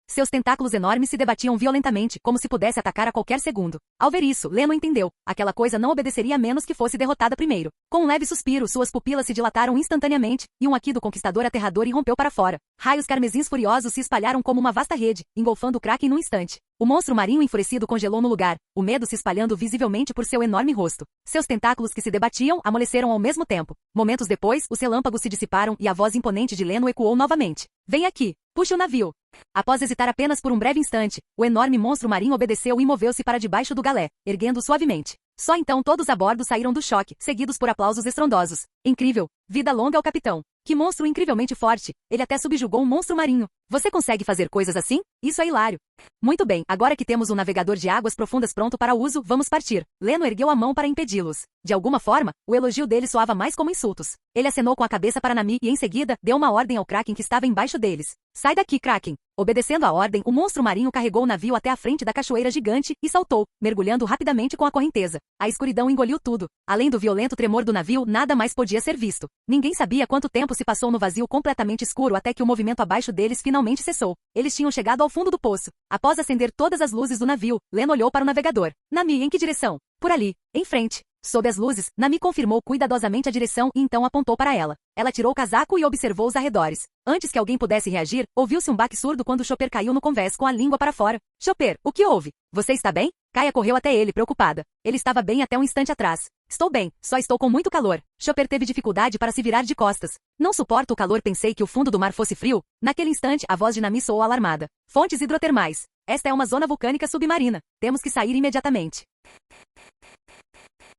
Speaker 2: Seus tentáculos enormes se debatiam violentamente, como se pudesse atacar a qualquer segundo. Ao ver isso, Leno entendeu. Aquela coisa não obedeceria a menos que fosse derrotada primeiro. Com um leve suspiro, suas pupilas se dilataram instantaneamente, e um aqui do conquistador aterrador irrompeu para fora. Raios carmesins furiosos se espalharam como uma vasta rede, engolfando o Kraken num instante. O monstro marinho enfurecido congelou no lugar, o medo se espalhando visivelmente por seu enorme rosto. Seus tentáculos que se debatiam amoleceram ao mesmo tempo. Momentos depois, os relâmpagos se dissiparam e a voz imponente de Leno ecoou novamente. Vem aqui, puxe o navio. Após hesitar apenas por um breve instante, o enorme monstro marinho obedeceu e moveu-se para debaixo do galé, erguendo suavemente. Só então todos a bordo saíram do choque, seguidos por aplausos estrondosos. Incrível! Vida longa ao capitão! Que monstro incrivelmente forte! Ele até subjugou um monstro marinho. Você consegue fazer coisas assim? Isso é hilário. Muito bem, agora que temos um navegador de águas profundas pronto para uso, vamos partir. Leno ergueu a mão para impedi-los. De alguma forma, o elogio dele soava mais como insultos. Ele acenou com a cabeça para Nami e em seguida, deu uma ordem ao Kraken que estava embaixo deles. Sai daqui, Kraken! Obedecendo à ordem, o monstro marinho carregou o navio até a frente da cachoeira gigante e saltou, mergulhando rapidamente com a correnteza. A escuridão engoliu tudo. Além do violento tremor do navio, nada mais podia ser visto. Ninguém sabia quanto tempo se passou no vazio completamente escuro até que o movimento abaixo deles finalmente cessou. Eles tinham chegado ao fundo do poço. Após acender todas as luzes do navio, Leno olhou para o navegador. Nami, em que direção? Por ali, em frente. Sob as luzes, Nami confirmou cuidadosamente a direção e então apontou para ela. Ela tirou o casaco e observou os arredores. Antes que alguém pudesse reagir, ouviu-se um baque surdo quando Chopper caiu no convés com a língua para fora. Chopper, o que houve? Você está bem? Kaia correu até ele, preocupada. Ele estava bem até um instante atrás. Estou bem, só estou com muito calor. Chopper teve dificuldade para se virar de costas. Não suporto o calor, pensei que o fundo do mar fosse frio. Naquele instante, a voz de Nami soou alarmada. Fontes hidrotermais. Esta é uma zona vulcânica submarina. Temos que sair imediatamente.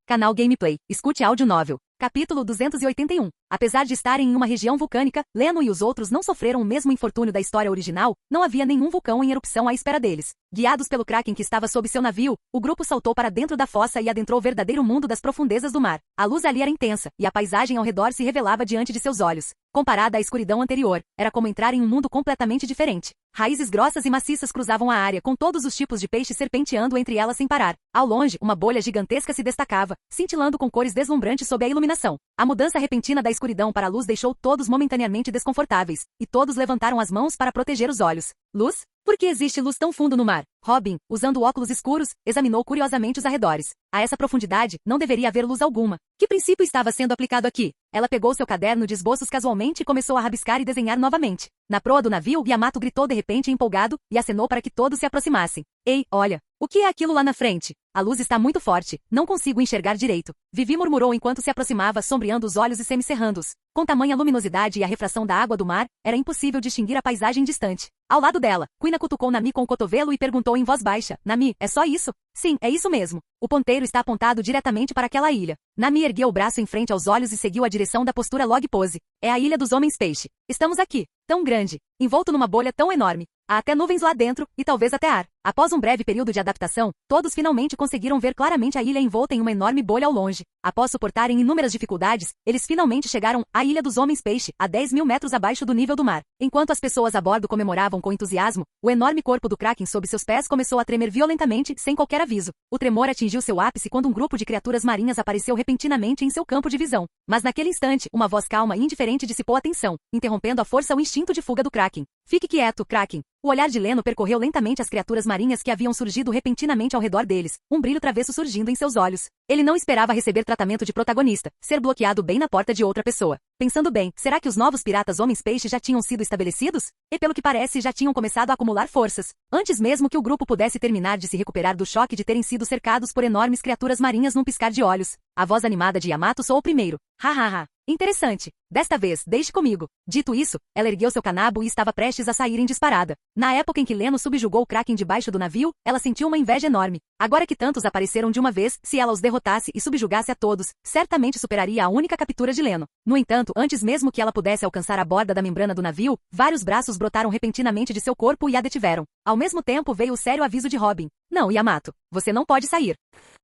Speaker 2: Canal Gameplay. Escute áudio novel. Capítulo 281. Apesar de estarem em uma região vulcânica, Leno e os outros não sofreram o mesmo infortúnio da história original, não havia nenhum vulcão em erupção à espera deles. Guiados pelo Kraken que estava sob seu navio, o grupo saltou para dentro da fossa e adentrou o verdadeiro mundo das profundezas do mar. A luz ali era intensa, e a paisagem ao redor se revelava diante de seus olhos. Comparada à escuridão anterior, era como entrar em um mundo completamente diferente. Raízes grossas e maciças cruzavam a área, com todos os tipos de peixes serpenteando entre elas sem parar. Ao longe, uma bolha gigantesca se destacava, cintilando com cores deslumbrantes sob a iluminação. A mudança repentina da escuridão para a luz deixou todos momentaneamente desconfortáveis, e todos levantaram as mãos para proteger os olhos. Luz? Por que existe luz tão fundo no mar? Robin, usando óculos escuros, examinou curiosamente os arredores. A essa profundidade, não deveria haver luz alguma. Que princípio estava sendo aplicado aqui? Ela pegou seu caderno de esboços casualmente e começou a rabiscar e desenhar novamente. Na proa do navio, Yamato gritou de repente empolgado, e acenou para que todos se aproximassem. Ei, olha! O que é aquilo lá na frente? A luz está muito forte, não consigo enxergar direito. Vivi murmurou enquanto se aproximava, sombreando os olhos e semicerrando-os. Com tamanha luminosidade e a refração da água do mar, era impossível distinguir a paisagem distante. Ao lado dela, Kuina cutucou Nami com o cotovelo e perguntou em voz baixa, Nami, é só isso? Sim, é isso mesmo. O ponteiro está apontado diretamente para aquela ilha. Nami ergueu o braço em frente aos olhos e seguiu a direção da postura log pose. É a ilha dos homens-peixe. Estamos aqui. Tão grande. Envolto numa bolha tão enorme. Há até nuvens lá dentro, e talvez até ar. Após um breve período de adaptação, todos finalmente conseguiram ver claramente a ilha envolta em uma enorme bolha ao longe. Após suportarem inúmeras dificuldades, eles finalmente chegaram à Ilha dos Homens-Peixe, a 10 mil metros abaixo do nível do mar. Enquanto as pessoas a bordo comemoravam com entusiasmo, o enorme corpo do Kraken sob seus pés começou a tremer violentamente, sem qualquer aviso. O tremor atingiu seu ápice quando um grupo de criaturas marinhas apareceu repentinamente em seu campo de visão. Mas naquele instante, uma voz calma e indiferente dissipou a tensão, interrompendo à força o instinto de fuga do Kraken. Fique quieto, Kraken. O olhar de Leno percorreu lentamente as criaturas marinhas que haviam surgido repentinamente ao redor deles, um brilho travesso surgindo em seus olhos. Ele não esperava receber tratamento de protagonista, ser bloqueado bem na porta de outra pessoa. Pensando bem, será que os novos piratas homens-peixe já tinham sido estabelecidos? E pelo que parece, já tinham começado a acumular forças. Antes mesmo que o grupo pudesse terminar de se recuperar do choque de terem sido cercados por enormes criaturas marinhas num piscar de olhos. A voz animada de Yamato soou primeiro. Hahaha. Interessante. Desta vez, deixe comigo. Dito isso, ela ergueu seu canabo e estava prestes a sair em disparada. Na época em que Leno subjugou o Kraken debaixo do navio, ela sentiu uma inveja enorme. Agora que tantos apareceram de uma vez, se ela os derrotasse e subjugasse a todos, certamente superaria a única captura de Leno. No entanto, antes mesmo que ela pudesse alcançar a borda da membrana do navio, vários braços brotaram repentinamente de seu corpo e a detiveram. Ao mesmo tempo veio o sério aviso de Robin. Não, Yamato. Você não pode sair.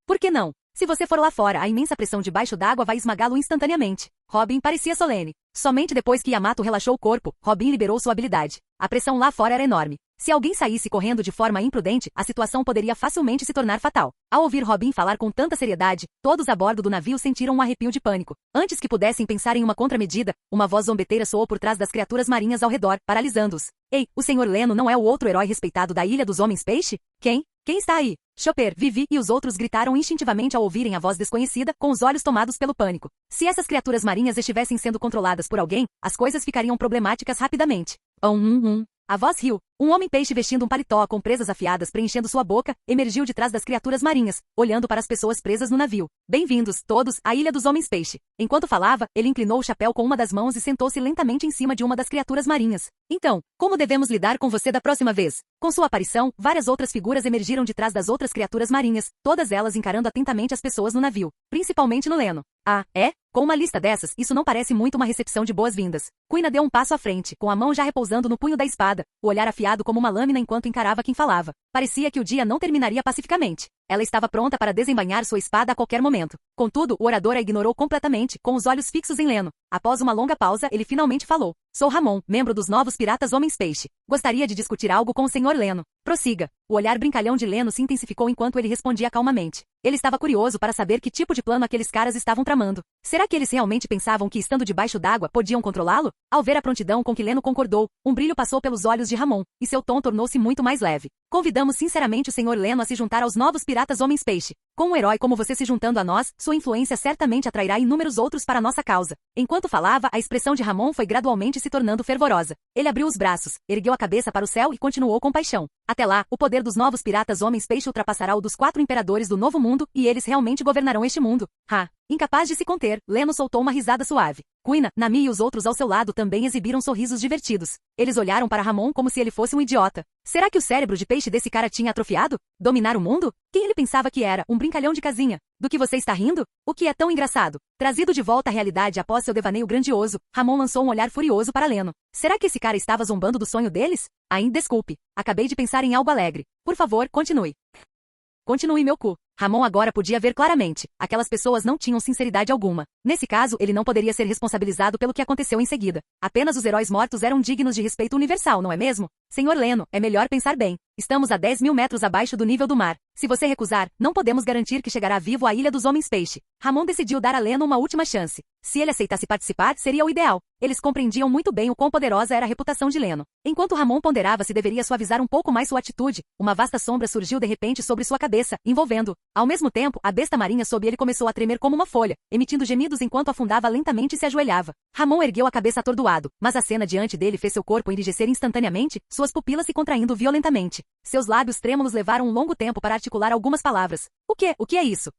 Speaker 2: Por que não? Se você for lá fora, a imensa pressão debaixo d'água vai esmagá-lo instantaneamente. Robin parecia solene. Somente depois que Yamato relaxou o corpo, Robin liberou sua habilidade. A pressão lá fora era enorme. Se alguém saísse correndo de forma imprudente, a situação poderia facilmente se tornar fatal. Ao ouvir Robin falar com tanta seriedade, todos a bordo do navio sentiram um arrepio de pânico. Antes que pudessem pensar em uma contramedida, uma voz zombeteira soou por trás das criaturas marinhas ao redor, paralisando-os. Ei, o Sr. Leno não é o outro herói respeitado da Ilha dos Homens-Peixe? Quem? Quem está aí? Chopper, Vivi e os outros gritaram instintivamente ao ouvirem a voz desconhecida, com os olhos tomados pelo pânico. Se essas criaturas marinhas estivessem sendo controladas por alguém, as coisas ficariam problemáticas rapidamente. A voz riu. Um homem-peixe vestindo um paletó com presas afiadas preenchendo sua boca, emergiu de trás das criaturas marinhas, olhando para as pessoas presas no navio. Bem-vindos, todos, à Ilha dos Homens-Peixe. Enquanto falava, ele inclinou o chapéu com uma das mãos e sentou-se lentamente em cima de uma das criaturas marinhas. Então, como devemos lidar com você da próxima vez? Com sua aparição, várias outras figuras emergiram de trás das outras criaturas marinhas, todas elas encarando atentamente as pessoas no navio, principalmente no Leno. Ah, é? Com uma lista dessas, isso não parece muito uma recepção de boas-vindas. Kuina deu um passo à frente, com a mão já repousando no punho da espada, o olhar afiado como uma lâmina enquanto encarava quem falava. Parecia que o dia não terminaria pacificamente. Ela estava pronta para desembainhar sua espada a qualquer momento. Contudo, o orador a ignorou completamente, com os olhos fixos em Leno. Após uma longa pausa, ele finalmente falou. Sou Ramon, membro dos novos piratas Homens-Peixe. Gostaria de discutir algo com o Sr. Leno. Prossiga. O olhar brincalhão de Leno se intensificou enquanto ele respondia calmamente. Ele estava curioso para saber que tipo de plano aqueles caras estavam tramando. Será que eles realmente pensavam que, estando debaixo d'água, podiam controlá-lo? Ao ver a prontidão com que Leno concordou, um brilho passou pelos olhos de Ramon, e seu tom tornou-se muito mais leve. Convidamos sinceramente o Sr. Leno a se juntar aos novos piratas Homens-Peixe. Com um herói como você se juntando a nós, sua influência certamente atrairá inúmeros outros para nossa causa. Enquanto falava, a expressão de Ramon foi gradualmente se tornando fervorosa. Ele abriu os braços, ergueu a cabeça para o céu e continuou com paixão. Até lá, o poder dos novos piratas homens-peixe ultrapassará o dos 4 imperadores do Novo Mundo, e eles realmente governarão este mundo. Ha! Incapaz de se conter, Leno soltou uma risada suave. Quina, Nami e os outros ao seu lado também exibiram sorrisos divertidos. Eles olharam para Ramon como se ele fosse um idiota. Será que o cérebro de peixe desse cara tinha atrofiado? Dominar o mundo? Quem ele pensava que era? Um brincalhão de casinha. Do que você está rindo? O que é tão engraçado? Trazido de volta à realidade após seu devaneio grandioso, Ramon lançou um olhar furioso para Leno. Será que esse cara estava zombando do sonho deles? Ainda desculpe. Acabei de pensar em algo alegre. Por favor, continue. Continue, meu cu. Ramon agora podia ver claramente. Aquelas pessoas não tinham sinceridade alguma. Nesse caso, ele não poderia ser responsabilizado pelo que aconteceu em seguida. Apenas os heróis mortos eram dignos de respeito universal, não é mesmo? Senhor Leno, é melhor pensar bem. Estamos a 10.000 metros abaixo do nível do mar. Se você recusar, não podemos garantir que chegará vivo à Ilha dos Homens-Peixe. Ramon decidiu dar a Leno uma última chance. Se ele aceitasse participar, seria o ideal. Eles compreendiam muito bem o quão poderosa era a reputação de Leno. Enquanto Ramon ponderava se deveria suavizar um pouco mais sua atitude, uma vasta sombra surgiu de repente sobre sua cabeça, envolvendo. Ao mesmo tempo, a besta marinha sob ele começou a tremer como uma folha, emitindo gemidos enquanto afundava lentamente e se ajoelhava. Ramon ergueu a cabeça atordoado, mas a cena diante dele fez seu corpo enrijecer instantaneamente, suas pupilas se contraindo violentamente. Seus lábios trêmulos levaram um longo tempo para articular algumas palavras. O que é isso?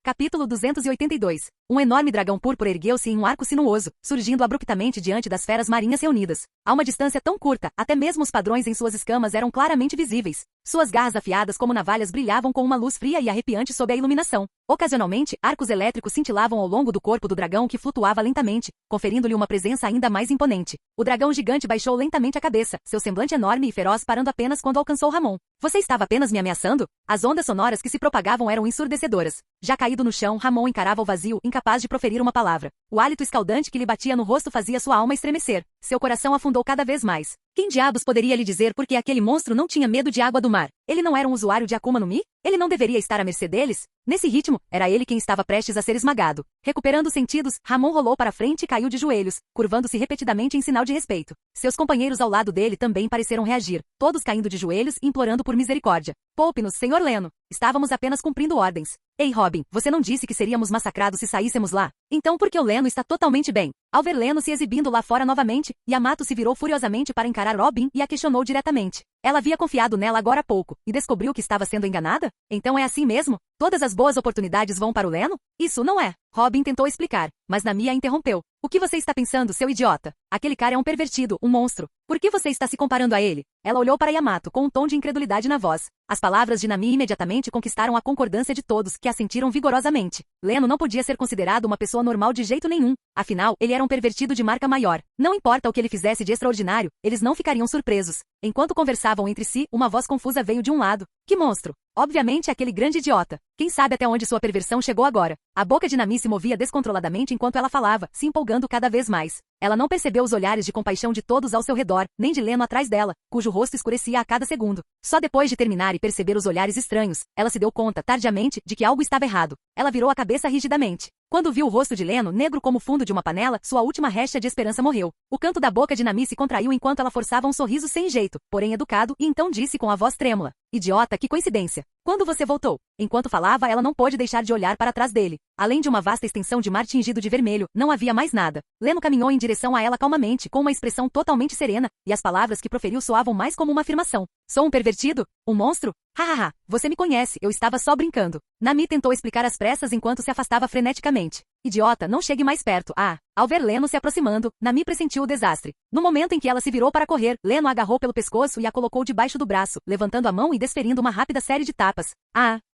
Speaker 2: Capítulo 282. Um enorme dragão púrpura ergueu-se em um arco sinuoso, surgindo abruptamente diante das feras marinhas reunidas. A uma distância tão curta, até mesmo os padrões em suas escamas eram claramente visíveis. Suas garras afiadas como navalhas brilhavam com uma luz fria e arrepiante sob a iluminação. Ocasionalmente, arcos elétricos cintilavam ao longo do corpo do dragão que flutuava lentamente, conferindo-lhe uma presença ainda mais imponente. O dragão gigante baixou lentamente a cabeça, seu semblante enorme e feroz parando apenas quando alcançou Ramon. Você estava apenas me ameaçando? As ondas sonoras que se propagavam eram ensurdecedoras. Já caído no chão, Ramon encarava o vazio, incapaz de proferir uma palavra. O hálito escaldante que lhe batia no rosto fazia sua alma estremecer. Seu coração afundou cada vez mais. Quem diabos poderia lhe dizer por que aquele monstro não tinha medo de água do mar? Ele não era um usuário de Akuma no Mi? Ele não deveria estar à mercê deles? Nesse ritmo, era ele quem estava prestes a ser esmagado. Recuperando os sentidos, Ramon rolou para frente e caiu de joelhos, curvando-se repetidamente em sinal de respeito. Seus companheiros ao lado dele também pareceram reagir, todos caindo de joelhos e implorando por misericórdia. Poupe-nos, Senhor Leno. Estávamos apenas cumprindo ordens. Ei, Robin, você não disse que seríamos massacrados se saíssemos lá? Então por que o Leno está totalmente bem? Ao ver Leno se exibindo lá fora novamente, Yamato se virou furiosamente para encarar Robin e a questionou diretamente. Ela havia confiado nela agora há pouco, e descobriu que estava sendo enganada? Então é assim mesmo? Todas as boas oportunidades vão para o Leno? Isso não é. Robin tentou explicar, mas Nami a interrompeu. O que você está pensando, seu idiota? Aquele cara é um pervertido, um monstro. Por que você está se comparando a ele? Ela olhou para Yamato com um tom de incredulidade na voz. As palavras de Nami imediatamente conquistaram a concordância de todos, que assentiram vigorosamente. Leno não podia ser considerado uma pessoa normal de jeito nenhum. Afinal, ele era um pervertido de marca maior. Não importa o que ele fizesse de extraordinário, eles não ficariam surpresos. Enquanto conversavam entre si, uma voz confusa veio de um lado. Que monstro! Obviamente aquele grande idiota. Quem sabe até onde sua perversão chegou agora. A boca de Nami se movia descontroladamente enquanto ela falava, se empolgando cada vez mais. Ela não percebeu os olhares de compaixão de todos ao seu redor, nem de Leno atrás dela, cujo rosto escurecia a cada segundo. Só depois de terminar e perceber os olhares estranhos, ela se deu conta, tardiamente, de que algo estava errado. Ela virou a cabeça rigidamente. Quando viu o rosto de Leno, negro como o fundo de uma panela, sua última réstice de esperança morreu. O canto da boca de Nami se contraiu enquanto ela forçava um sorriso sem jeito, porém educado, e então disse com a voz trêmula. Idiota, que coincidência. Quando você voltou? Enquanto falava, ela não pôde deixar de olhar para trás dele. Além de uma vasta extensão de mar tingido de vermelho, não havia mais nada. Leno caminhou em direção a ela calmamente, com uma expressão totalmente serena, e as palavras que proferiu soavam mais como uma afirmação. Sou um pervertido? Um monstro? Hahaha, você me conhece, eu estava só brincando. Nami tentou explicar às pressas enquanto se afastava freneticamente. Idiota, não chegue mais perto. Ao ver Leno se aproximando, Nami pressentiu o desastre. No momento em que ela se virou para correr, Leno a agarrou pelo pescoço e a colocou debaixo do braço, levantando a mão e desferindo uma rápida série de tapas.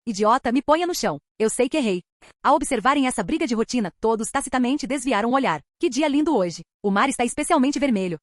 Speaker 2: Idiota, me ponha no chão. Eu sei que errei. Ao observarem essa briga de rotina, todos tacitamente desviaram o olhar. Que dia lindo hoje. O mar está especialmente vermelho.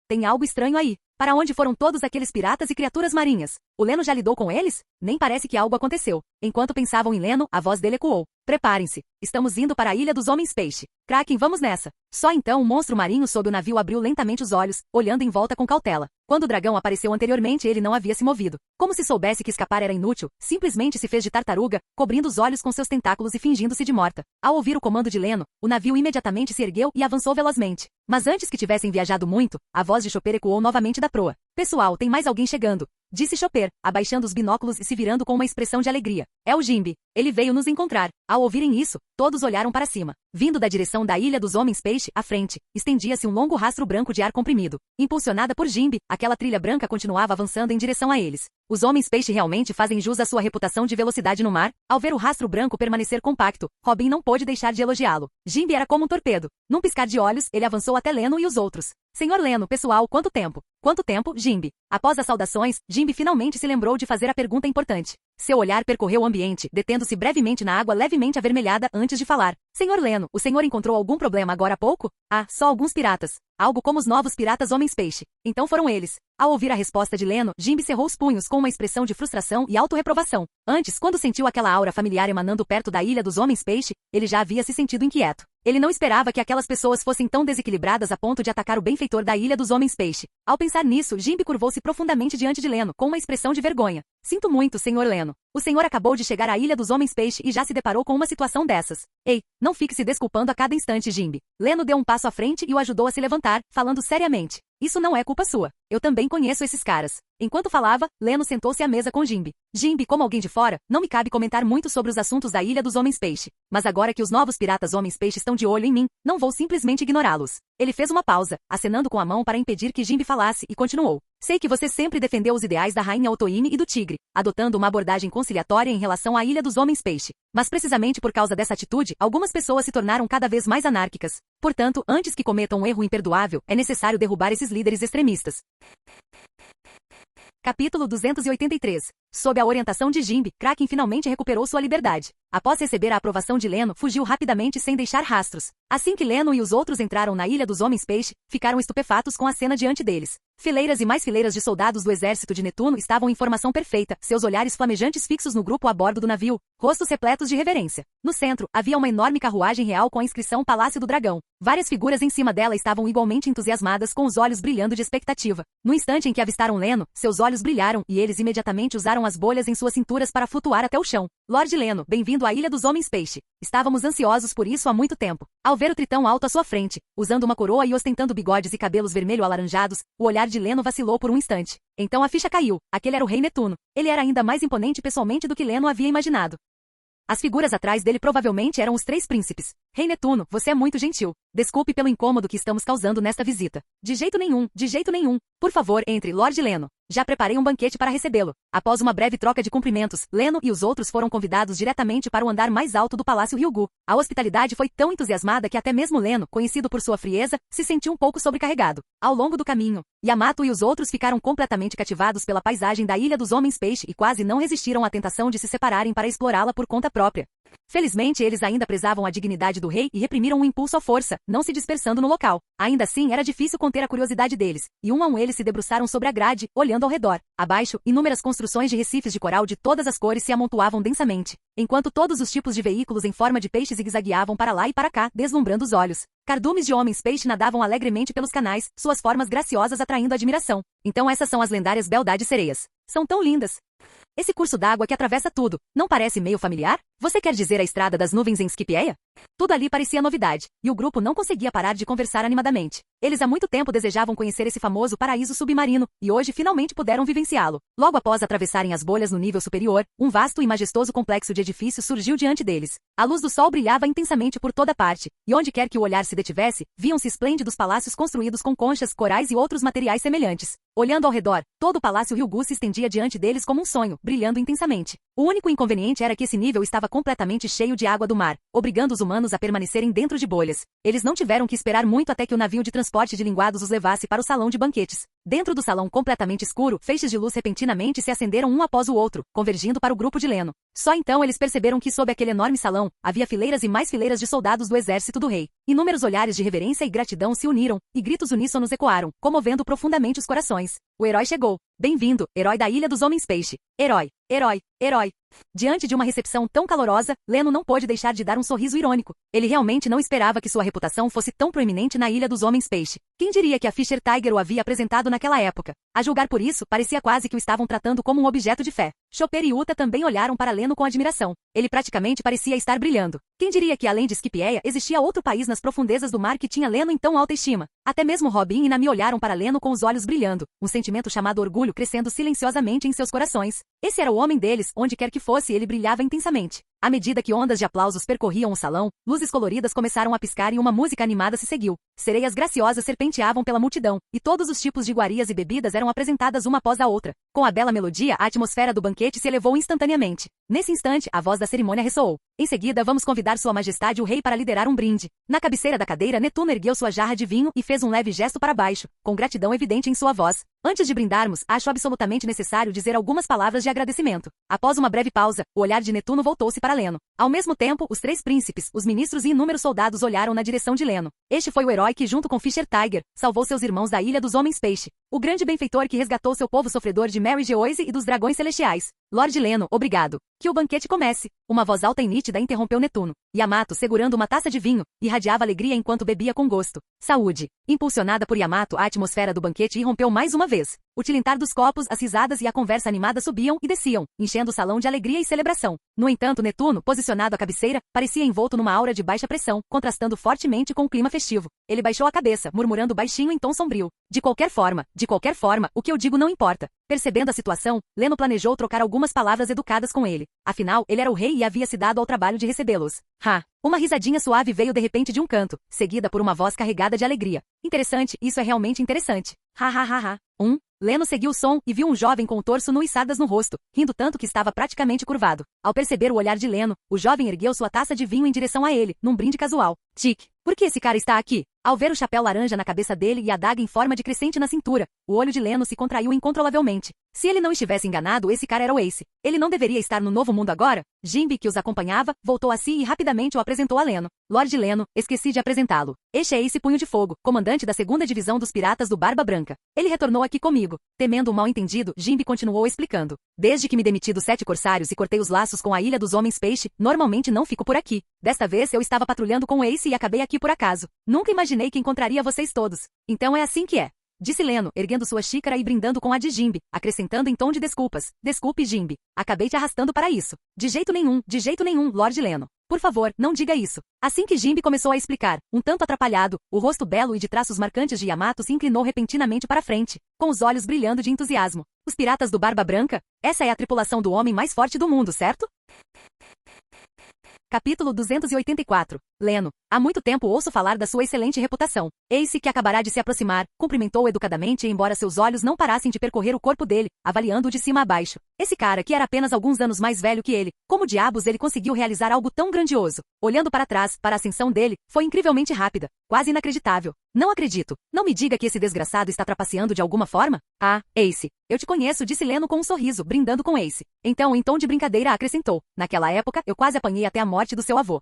Speaker 2: Tem algo estranho aí. Para onde foram todos aqueles piratas e criaturas marinhas? O Leno já lidou com eles? Nem parece que algo aconteceu. Enquanto pensavam em Leno, a voz dele ecoou. Preparem-se. Estamos indo para a Ilha dos Homens-Peixe. Kraken, vamos nessa. Só então o monstro marinho sob o navio abriu lentamente os olhos, olhando em volta com cautela. Quando o dragão apareceu anteriormente, ele não havia se movido. Como se soubesse que escapar era inútil, simplesmente se fez de tartaruga, cobrindo os olhos com seus tentáculos e fingindo-se de morta. Ao ouvir o comando de Leno, o navio imediatamente se ergueu e avançou velozmente. Mas antes que tivessem viajado muito, a voz de Chopper ecoou novamente da proa. Pessoal, tem mais alguém chegando. disse Chopper, abaixando os binóculos e se virando com uma expressão de alegria. É o Jimby. Ele veio nos encontrar. Ao ouvirem isso, todos olharam para cima. Vindo da direção da Ilha dos Homens-Peixe, à frente, estendia-se um longo rastro branco de ar comprimido. Impulsionada por Jimby, aquela trilha branca continuava avançando em direção a eles. Os homens-peixe realmente fazem jus à sua reputação de velocidade no mar. Ao ver o rastro branco permanecer compacto, Robin não pôde deixar de elogiá-lo. Jimby era como um torpedo. Num piscar de olhos, ele avançou até Leno e os outros. Senhor Leno, pessoal, quanto tempo? Quanto tempo, Jimby? Após as saudações, Jimby finalmente se lembrou de fazer a pergunta importante. Seu olhar percorreu o ambiente, detendo-se brevemente na água levemente avermelhada antes de falar. Senhor Leno, o senhor encontrou algum problema agora há pouco? Ah, só alguns piratas. Algo como os novos piratas homens-peixe. Então foram eles. Ao ouvir a resposta de Leno, Jimby cerrou os punhos com uma expressão de frustração e autorreprovação. Antes, quando sentiu aquela aura familiar emanando perto da Ilha dos Homens-Peixe, ele já havia se sentido inquieto. Ele não esperava que aquelas pessoas fossem tão desequilibradas a ponto de atacar o benfeitor da Ilha dos Homens-Peixe. Ao pensar nisso, Jimby curvou-se profundamente diante de Leno, com uma expressão de vergonha. Sinto muito, senhor Leno. O senhor acabou de chegar à Ilha dos Homens-Peixe e já se deparou com uma situação dessas. Ei, não fique se desculpando a cada instante, Jimby. Leno deu um passo à frente e o ajudou a se levantar, falando seriamente. Isso não é culpa sua. Eu também conheço esses caras. Enquanto falava, Leno sentou-se à mesa com Jimby. Jimby, como alguém de fora, não me cabe comentar muito sobre os assuntos da Ilha dos Homens-Peixe. Mas agora que os novos piratas Homens-Peixe estão de olho em mim, não vou simplesmente ignorá-los. Ele fez uma pausa, acenando com a mão para impedir que Jimby falasse, e continuou. Sei que você sempre defendeu os ideais da Rainha Otoine e do Tigre, adotando uma abordagem conciliatória em relação à Ilha dos Homens-Peixe. Mas precisamente por causa dessa atitude, algumas pessoas se tornaram cada vez mais anárquicas. Portanto, antes que cometam um erro imperdoável, é necessário derrubar esses líderes extremistas. Capítulo 283. Sob a orientação de Jimby, Kraken finalmente recuperou sua liberdade. Após receber a aprovação de Leno, fugiu rapidamente sem deixar rastros. Assim que Leno e os outros entraram na Ilha dos Homens-Peixe, ficaram estupefatos com a cena diante deles. Fileiras e mais fileiras de soldados do exército de Netuno estavam em formação perfeita, seus olhares flamejantes fixos no grupo a bordo do navio, rostos repletos de reverência. No centro, havia uma enorme carruagem real com a inscrição Palácio do Dragão. Várias figuras em cima dela estavam igualmente entusiasmadas, com os olhos brilhando de expectativa. No instante em que avistaram Leno, seus olhos brilharam e eles imediatamente usaram as bolhas em suas cinturas para flutuar até o chão. Lord Leno, bem-vindo à Ilha dos Homens-Peixe. Estávamos ansiosos por isso há muito tempo. Ao ver o tritão alto à sua frente, usando uma coroa e ostentando bigodes e cabelos vermelho-alaranjados, o olhar de Leno vacilou por um instante. Então a ficha caiu. Aquele era o Rei Netuno. Ele era ainda mais imponente pessoalmente do que Leno havia imaginado. As figuras atrás dele provavelmente eram os três príncipes. Rei Netuno, você é muito gentil. Desculpe pelo incômodo que estamos causando nesta visita. De jeito nenhum, de jeito nenhum. Por favor, entre, Lord Leno. Já preparei um banquete para recebê-lo. Após uma breve troca de cumprimentos, Leno e os outros foram convidados diretamente para o andar mais alto do Palácio Ryugu. A hospitalidade foi tão entusiasmada que até mesmo Leno, conhecido por sua frieza, se sentiu um pouco sobrecarregado. Ao longo do caminho, Yamato e os outros ficaram completamente cativados pela paisagem da Ilha dos Homens-Peixe e quase não resistiram à tentação de se separarem para explorá-la por conta própria. Felizmente, eles ainda prezavam a dignidade do rei e reprimiram o impulso à força, não se dispersando no local. Ainda assim, era difícil conter a curiosidade deles, e um a um eles se debruçaram sobre a grade, olhando ao redor. Abaixo, inúmeras construções de recifes de coral de todas as cores se amontoavam densamente, enquanto todos os tipos de veículos em forma de peixe zigue-zagueavam para lá e para cá, deslumbrando os olhos. Cardumes de homens-peixe nadavam alegremente pelos canais, suas formas graciosas atraindo admiração. Então essas são as lendárias beldades sereias. São tão lindas. Esse curso d'água que atravessa tudo, não parece meio familiar? Você quer dizer a Estrada das Nuvens em Scipieia? Tudo ali parecia novidade, e o grupo não conseguia parar de conversar animadamente. Eles há muito tempo desejavam conhecer esse famoso paraíso submarino, e hoje finalmente puderam vivenciá-lo. Logo após atravessarem as bolhas no nível superior, um vasto e majestoso complexo de edifícios surgiu diante deles. A luz do sol brilhava intensamente por toda parte, e onde quer que o olhar se detivesse, viam-se esplêndidos palácios construídos com conchas, corais e outros materiais semelhantes. Olhando ao redor, todo o Palácio Ryugu se estendia diante deles como um sonho, brilhando intensamente. O único inconveniente era que esse nível estava completamente cheio de água do mar, obrigando os humanos a permanecerem dentro de bolhas. Eles não tiveram que esperar muito até que o navio de transporte de linguados os levasse para o salão de banquetes. Dentro do salão completamente escuro, feixes de luz repentinamente se acenderam um após o outro, convergindo para o grupo de Leno. Só então eles perceberam que sob aquele enorme salão, havia fileiras e mais fileiras de soldados do exército do rei. Inúmeros olhares de reverência e gratidão se uniram, e gritos uníssonos ecoaram, comovendo profundamente os corações. O herói chegou. Bem-vindo, herói da Ilha dos Homens-Peixe. Herói, herói, herói. Diante de uma recepção tão calorosa, Leno não pôde deixar de dar um sorriso irônico. Ele realmente não esperava que sua reputação fosse tão proeminente na Ilha dos Homens-Peixe. Quem diria que a Fisher Tiger o havia apresentado naquela época? A julgar por isso, parecia quase que o estavam tratando como um objeto de fé. Chopper e Uta também olharam para Leno com admiração. Ele praticamente parecia estar brilhando. Quem diria que além de Scipieia existia outro país nas profundezas do mar que tinha Leno em tão alta estima? Até mesmo Robin e Nami olharam para Leno com os olhos brilhando, um sentimento chamado orgulho crescendo silenciosamente em seus corações. Esse era o homem deles, onde quer que fosse ele brilhava intensamente. À medida que ondas de aplausos percorriam o salão, luzes coloridas começaram a piscar e uma música animada se seguiu. Sereias graciosas serpenteavam pela multidão, e todos os tipos de iguarias e bebidas eram apresentadas uma após a outra. Com a bela melodia, a atmosfera do banquete se elevou instantaneamente. Nesse instante, a voz da cerimônia ressoou. Em seguida, vamos convidar Sua Majestade o Rei para liderar um brinde. Na cabeceira da cadeira, Netuno ergueu sua jarra de vinho e fez um leve gesto para baixo, com gratidão evidente em sua voz. Antes de brindarmos, acho absolutamente necessário dizer algumas palavras de agradecimento. Após uma breve pausa, o olhar de Netuno voltou-se para Leno. Ao mesmo tempo, os 3 príncipes, os ministros e inúmeros soldados olharam na direção de Leno. Este foi o herói que, junto com Fisher Tiger, salvou seus irmãos da Ilha dos Homens Peixe. O grande benfeitor que resgatou seu povo sofredor de Mary Geoise e dos dragões celestiais. Lord Leno, obrigado. Que o banquete comece. Uma voz alta e nítida interrompeu Netuno. Yamato, segurando uma taça de vinho, irradiava alegria enquanto bebia com gosto. Saúde. Impulsionada por Yamato, a atmosfera do banquete irrompeu mais uma vez. O tilintar dos copos, as risadas e a conversa animada subiam e desciam, enchendo o salão de alegria e celebração. No entanto, Netuno, posicionado à cabeceira, parecia envolto numa aura de baixa pressão, contrastando fortemente com o clima festivo. Ele baixou a cabeça, murmurando baixinho em tom sombrio. De qualquer forma, o que eu digo não importa. Percebendo a situação, Leno planejou trocar algumas palavras educadas com ele. Afinal, ele era o rei e havia se dado ao trabalho de recebê-los. Uma risadinha suave veio de repente de um canto, seguida por uma voz carregada de alegria. Interessante, isso é realmente interessante. Leno seguiu o som e viu um jovem com o torso nu e sardas no rosto, rindo tanto que estava praticamente curvado. Ao perceber o olhar de Leno, o jovem ergueu sua taça de vinho em direção a ele, num brinde casual. Tic. Por que esse cara está aqui? Ao ver o chapéu laranja na cabeça dele e a adaga em forma de crescente na cintura, o olho de Leno se contraiu incontrolavelmente. Se ele não estivesse enganado, esse cara era o Ace. Ele não deveria estar no Novo Mundo agora? Jimbe, que os acompanhava, voltou a si e rapidamente o apresentou a Leno. Lord Leno, esqueci de apresentá-lo. Este é Ace Punho de Fogo, comandante da 2ª Divisão dos Piratas do Barba Branca. Ele retornou aqui comigo. Temendo um mal-entendido, Jimbe continuou explicando. Desde que me demiti dos 7 corsários e cortei os laços com a Ilha dos Homens Peixe, normalmente não fico por aqui. Desta vez eu estava patrulhando com o Ace e acabei aqui por acaso. Nunca imaginei que encontraria vocês todos. Então é assim que é. Disse Leno, erguendo sua xícara e brindando com a de Jimbe, acrescentando em tom de desculpas. Desculpe, Jimbe. Acabei te arrastando para isso. De jeito nenhum, Lord Leno. Por favor, não diga isso. Assim que Jimbe começou a explicar, um tanto atrapalhado, o rosto belo e de traços marcantes de Yamato se inclinou repentinamente para frente, com os olhos brilhando de entusiasmo. Os piratas do Barba Branca? Essa é a tripulação do homem mais forte do mundo, certo? Capítulo 284. Leno. Há muito tempo ouço falar da sua excelente reputação. Ace, que acabará de se aproximar, cumprimentou educadamente embora seus olhos não parassem de percorrer o corpo dele, avaliando-o de cima a baixo. Esse cara, que era apenas alguns anos mais velho que ele, como diabos ele conseguiu realizar algo tão grandioso? Olhando para trás, para a ascensão dele, foi incrivelmente rápida, quase inacreditável. Não acredito. Não me diga que esse desgraçado está trapaceando de alguma forma? Ah, Ace. Eu te conheço, disse Leno com um sorriso, brindando com Ace. Então, em tom de brincadeira, acrescentou. Naquela época, eu quase apanhei até a morte do seu avô.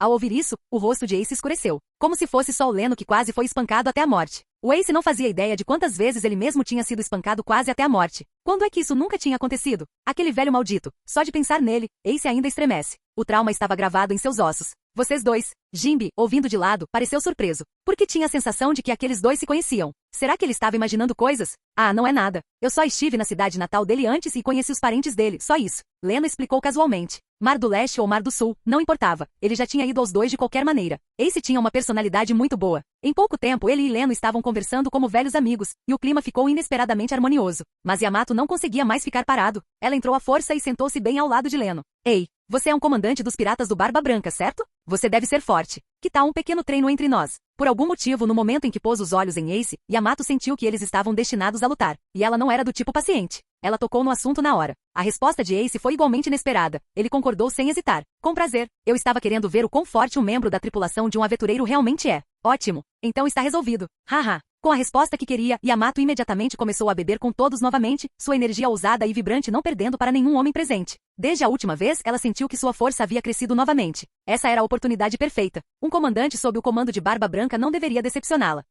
Speaker 2: Ao ouvir isso, o rosto de Ace escureceu, como se fosse só o Leno que quase foi espancado até a morte. O Ace não fazia ideia de quantas vezes ele mesmo tinha sido espancado quase até a morte. Quando é que isso nunca tinha acontecido? Aquele velho maldito. Só de pensar nele, Ace ainda estremece. O trauma estava gravado em seus ossos. Vocês dois. Jimbe, ouvindo de lado, pareceu surpreso, porque tinha a sensação de que aqueles dois se conheciam. Será que ele estava imaginando coisas? Ah, não é nada. Eu só estive na cidade natal dele antes e conheci os parentes dele, só isso. Leno explicou casualmente. Mar do Leste ou Mar do Sul, não importava. Ele já tinha ido aos dois de qualquer maneira. Ace tinha uma personalidade muito boa. Em pouco tempo ele e Leno estavam conversando como velhos amigos, e o clima ficou inesperadamente harmonioso. Mas Yamato não conseguia mais ficar parado. Ela entrou à força e sentou-se bem ao lado de Leno. Ei, você é um comandante dos piratas do Barba Branca, certo? Você deve ser forte. Que tal um pequeno treino entre nós? Por algum motivo, no momento em que pôs os olhos em Ace, Yamato sentiu que eles estavam destinados a lutar. E ela não era do tipo paciente. Ela tocou no assunto na hora. A resposta de Ace foi igualmente inesperada. Ele concordou sem hesitar. Com prazer. Eu estava querendo ver o quão forte um membro da tripulação de um aventureiro realmente é. Ótimo. Então está resolvido. Com a resposta que queria, Yamato imediatamente começou a beber com todos novamente, sua energia ousada e vibrante não perdendo para nenhum homem presente. Desde a última vez, ela sentiu que sua força havia crescido novamente. Essa era a oportunidade perfeita. Um comandante sob o comando de Barba Branca não deveria decepcioná-la.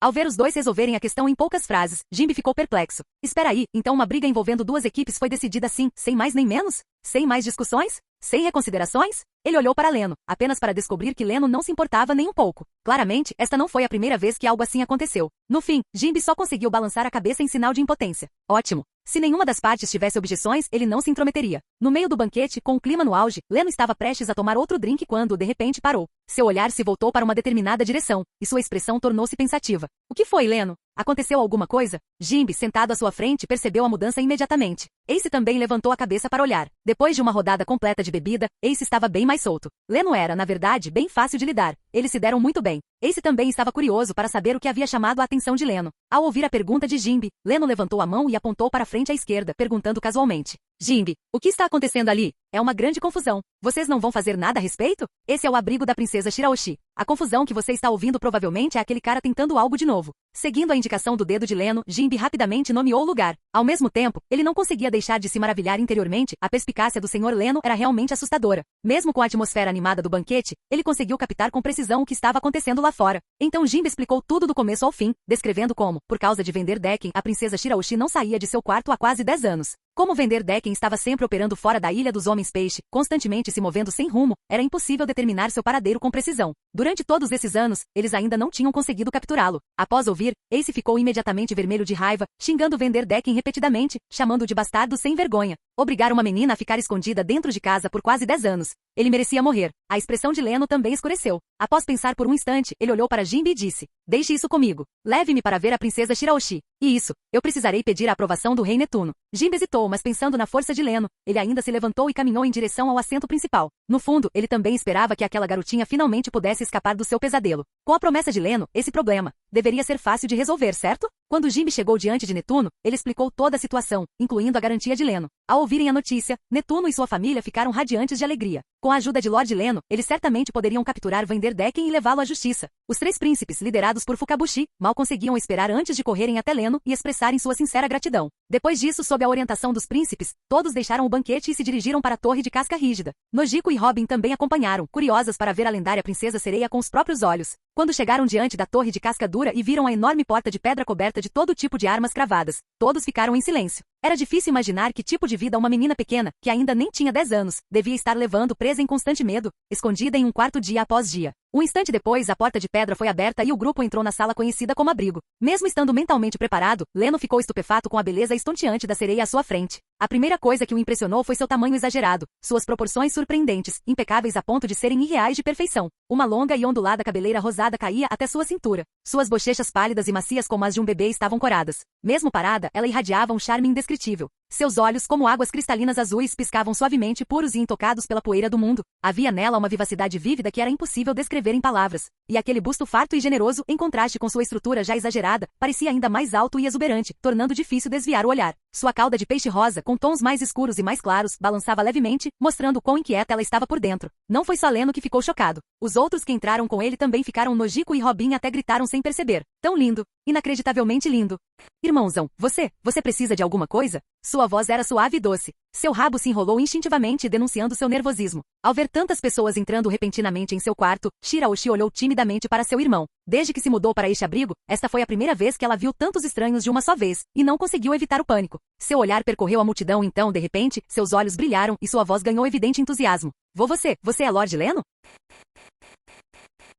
Speaker 2: Ao ver os dois resolverem a questão em poucas frases, Jimbe ficou perplexo. Espera aí, então uma briga envolvendo duas equipes foi decidida assim, sem mais nem menos? Sem mais discussões? Sem reconsiderações? Ele olhou para Leno, apenas para descobrir que Leno não se importava nem um pouco. Claramente, esta não foi a primeira vez que algo assim aconteceu. No fim, Jimbe só conseguiu balançar a cabeça em sinal de impotência. Ótimo. Se nenhuma das partes tivesse objeções, ele não se intrometeria. No meio do banquete, com o clima no auge, Leno estava prestes a tomar outro drink quando, de repente, parou. Seu olhar se voltou para uma determinada direção, e sua expressão tornou-se pensativa. O que foi, Leno? Aconteceu alguma coisa? Jimby, sentado à sua frente, percebeu a mudança imediatamente. Ace também levantou a cabeça para olhar. Depois de uma rodada completa de bebida, Ace estava bem mais solto. Leno era, na verdade, bem fácil de lidar. Eles se deram muito bem. Ace também estava curioso para saber o que havia chamado a atenção de Leno. Ao ouvir a pergunta de Jimby, Leno levantou a mão e apontou para a frente à esquerda, perguntando casualmente. Jimby, o que está acontecendo ali? É uma grande confusão. Vocês não vão fazer nada a respeito? Esse é o abrigo da princesa Shiraoshi. A confusão que você está ouvindo provavelmente é aquele cara tentando algo de novo. Seguindo a indicação do dedo de Leno, Jimby rapidamente nomeou o lugar. Ao mesmo tempo, ele não conseguia deixar de se maravilhar interiormente. A perspicácia do Sr. Leno era realmente assustadora. Mesmo com a atmosfera animada do banquete, ele conseguiu captar com precisão o que estava acontecendo lá fora. Então Jimby explicou tudo do começo ao fim, descrevendo como, por causa de vender Decken, a princesa Shiraoshi não saía de seu quarto há quase 10 anos. Como vender Decken estava sempre operando fora da Ilha dos Homens-Peixe, constantemente se movendo sem rumo, era impossível determinar seu paradeiro com precisão. Durante todos esses anos, eles ainda não tinham conseguido capturá-lo. Após ouvir, Ace ficou imediatamente vermelho de raiva, xingando vender Decken repetidamente, chamando-o de bastardo sem vergonha. Obrigar uma menina a ficar escondida dentro de casa por quase 10 anos. Ele merecia morrer. A expressão de Leno também escureceu. Após pensar por um instante, ele olhou para Jimby e disse, deixe isso comigo. Leve-me para ver a princesa Shiraoshi. E isso, eu precisarei pedir a aprovação do rei Netuno. Jimby hesitou, mas pensando na força de Leno, ele ainda se levantou e caminhou em direção ao assento principal. No fundo, ele também esperava que aquela garotinha finalmente pudesse escapar do seu pesadelo. Com a promessa de Leno, esse problema deveria ser fácil de resolver, certo? Quando Jimby chegou diante de Netuno, ele explicou toda a situação, incluindo a garantia de Leno. Ao ouvirem a notícia, Netuno e sua família ficaram radiantes de alegria. Com a ajuda de Lord Leno, eles certamente poderiam capturar Vender Decken e levá-lo à justiça. Os 3 príncipes, liderados por Fukabushi, mal conseguiam esperar antes de correrem até Leno e expressarem sua sincera gratidão. Depois disso, sob a orientação dos príncipes, todos deixaram o banquete e se dirigiram para a Torre de Casca Rígida. Nojiko e Robin também acompanharam, curiosas para ver a lendária princesa sereia com os próprios olhos. Quando chegaram diante da Torre de Casca Dura e viram a enorme porta de pedra coberta de todo tipo de armas cravadas, todos ficaram em silêncio. Era difícil imaginar que tipo de vida uma menina pequena, que ainda nem tinha 10 anos, devia estar levando presa em constante medo, escondida em um quarto dia após dia. Um instante depois, a porta de pedra foi aberta e o grupo entrou na sala conhecida como abrigo. Mesmo estando mentalmente preparado, Leno ficou estupefato com a beleza estonteante da sereia à sua frente. A primeira coisa que o impressionou foi seu tamanho exagerado, suas proporções surpreendentes, impecáveis a ponto de serem irreais de perfeição. Uma longa e ondulada cabeleira rosada caía até sua cintura. Suas bochechas pálidas e macias como as de um bebê estavam coradas. Mesmo parada, ela irradiava um charme indescritível. Seus olhos, como águas cristalinas azuis, piscavam suavemente, puros e intocados pela poeira do mundo. Havia nela uma vivacidade vívida que era impossível descrever em palavras. E aquele busto farto e generoso, em contraste com sua estrutura já exagerada, parecia ainda mais alto e exuberante, tornando difícil desviar o olhar. Sua cauda de peixe rosa, com tons mais escuros e mais claros, balançava levemente, mostrando quão inquieta ela estava por dentro. Não foi só Leno que ficou chocado. Os outros que entraram com ele também ficaram. Nojiko e Robin até gritaram sem perceber. Tão lindo! Inacreditavelmente lindo! Irmãozão, você precisa de alguma coisa? Sua voz era suave e doce. Seu rabo se enrolou instintivamente, denunciando seu nervosismo. Ao ver tantas pessoas entrando repentinamente em seu quarto, Shiraoshi olhou timidamente para seu irmão. Desde que se mudou para este abrigo, esta foi a primeira vez que ela viu tantos estranhos de uma só vez, e não conseguiu evitar o pânico. Seu olhar percorreu a multidão então, de repente, seus olhos brilharam e sua voz ganhou evidente entusiasmo. Você é Lord Leno?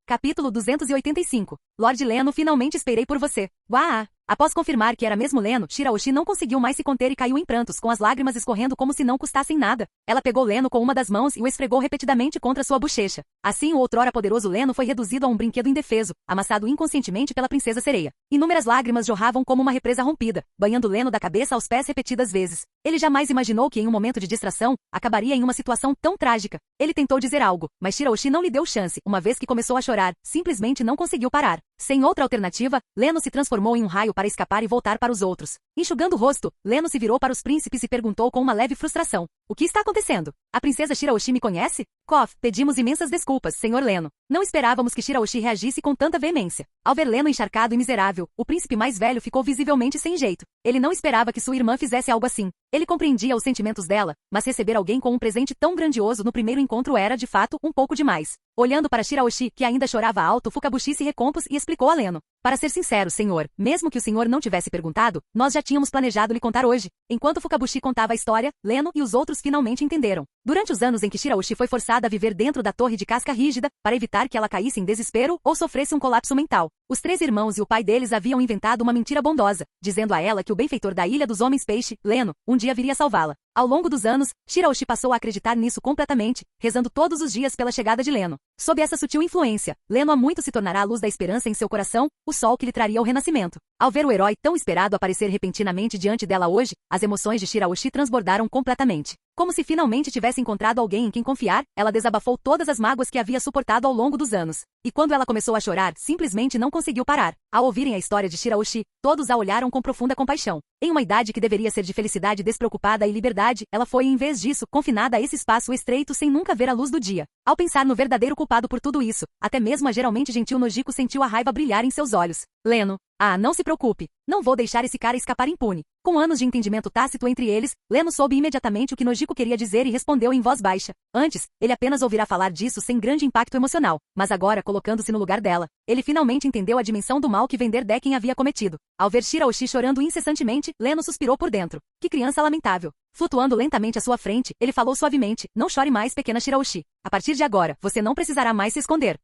Speaker 2: Capítulo 285. Lord Leno, finalmente esperei por você. Uau! Após confirmar que era mesmo Leno, Shiraoshi não conseguiu mais se conter e caiu em prantos, com as lágrimas escorrendo como se não custassem nada. Ela pegou Leno com uma das mãos e o esfregou repetidamente contra sua bochecha. Assim, o outrora poderoso Leno foi reduzido a um brinquedo indefeso, amassado inconscientemente pela princesa sereia. Inúmeras lágrimas jorravam como uma represa rompida, banhando Leno da cabeça aos pés repetidas vezes. Ele jamais imaginou que em um momento de distração, acabaria em uma situação tão trágica. Ele tentou dizer algo, mas Shiraoshi não lhe deu chance, uma vez que começou a chorar, simplesmente não conseguiu parar. Sem outra alternativa, Leno se transformou em um raio para escapar e voltar para os outros. Enxugando o rosto, Leno se virou para os príncipes e perguntou com uma leve frustração. O que está acontecendo? A princesa Shiraoshi me conhece? Kof, pedimos imensas desculpas, Sr. Leno. Não esperávamos que Shiraoshi reagisse com tanta veemência. Ao ver Leno encharcado e miserável, o príncipe mais velho ficou visivelmente sem jeito. Ele não esperava que sua irmã fizesse algo assim. Ele compreendia os sentimentos dela, mas receber alguém com um presente tão grandioso no primeiro encontro era, de fato, um pouco demais. Olhando para Shiraoshi, que ainda chorava alto, Fukabushi se recompôs e explicou a Leno. Para ser sincero, senhor, mesmo que o senhor não tivesse perguntado, nós já tínhamos planejado lhe contar hoje. Enquanto Fukabushi contava a história, Leno e os outros outros finalmente entenderam. Durante os anos em que Shiraoshi foi forçada a viver dentro da torre de casca rígida, para evitar que ela caísse em desespero ou sofresse um colapso mental, os 3 irmãos e o pai deles haviam inventado uma mentira bondosa, dizendo a ela que o benfeitor da Ilha dos Homens Peixe, Leno, um dia viria salvá-la. Ao longo dos anos, Shiraoshi passou a acreditar nisso completamente, rezando todos os dias pela chegada de Leno. Sob essa sutil influência, Leno há muito se tornará a luz da esperança em seu coração, o sol que lhe traria o renascimento. Ao ver o herói tão esperado aparecer repentinamente diante dela hoje, as emoções de Shiraoshi transbordaram completamente. Como se finalmente tivesse encontrado alguém em quem confiar, ela desabafou todas as mágoas que havia suportado ao longo dos anos. E quando ela começou a chorar, simplesmente não conseguiu parar. Ao ouvirem a história de Shiraoshi, todos a olharam com profunda compaixão. Em uma idade que deveria ser de felicidade despreocupada e liberdade, ela foi, em vez disso, confinada a esse espaço estreito sem nunca ver a luz do dia. Ao pensar no verdadeiro culpado por tudo isso, até mesmo a geralmente gentil Nojiko sentiu a raiva brilhar em seus olhos. Leno. Ah, não se preocupe. Não vou deixar esse cara escapar impune. Com anos de entendimento tácito entre eles, Leno soube imediatamente o que Nojiko queria dizer e respondeu em voz baixa. Antes, ele apenas ouvirá falar disso sem grande impacto emocional, mas agora, colocando-se no lugar dela, ele finalmente entendeu a dimensão do mal que Vender Decken havia cometido. Ao ver Shiraoshi chorando incessantemente, Leno suspirou por dentro. Que criança lamentável. Flutuando lentamente à sua frente, ele falou suavemente, não chore mais, pequena Shiraoshi. A partir de agora, você não precisará mais se esconder.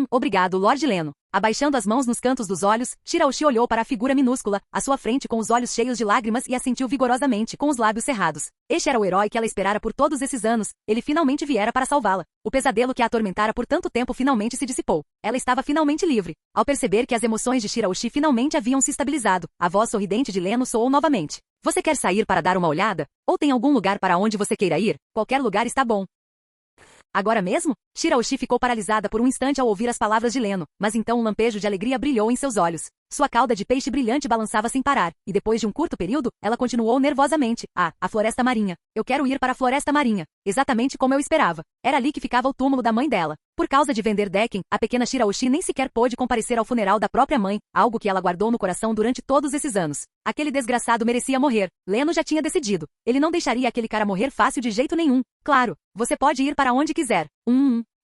Speaker 2: Obrigado, Lord Leno. Abaixando as mãos nos cantos dos olhos, Shiraoshi olhou para a figura minúscula, à sua frente com os olhos cheios de lágrimas e assentiu vigorosamente, com os lábios cerrados. Este era o herói que ela esperara por todos esses anos, ele finalmente viera para salvá-la. O pesadelo que a atormentara por tanto tempo finalmente se dissipou. Ela estava finalmente livre. Ao perceber que as emoções de Shiraoshi finalmente haviam se estabilizado, a voz sorridente de Leno soou novamente. Você quer sair para dar uma olhada? Ou tem algum lugar para onde você queira ir? Qualquer lugar está bom. Agora mesmo? Shiraoshi ficou paralisada por um instante ao ouvir as palavras de Leno, mas então um lampejo de alegria brilhou em seus olhos. Sua cauda de peixe brilhante balançava sem parar, e depois de um curto período, ela continuou nervosamente. A Floresta Marinha. Eu quero ir para a Floresta Marinha. Exatamente como eu esperava. Era ali que ficava o túmulo da mãe dela. Por causa de Vender Decken, a pequena Shiraoshi nem sequer pôde comparecer ao funeral da própria mãe, algo que ela guardou no coração durante todos esses anos. Aquele desgraçado merecia morrer. Leno já tinha decidido. Ele não deixaria aquele cara morrer fácil de jeito nenhum. Claro, você pode ir para onde quiser.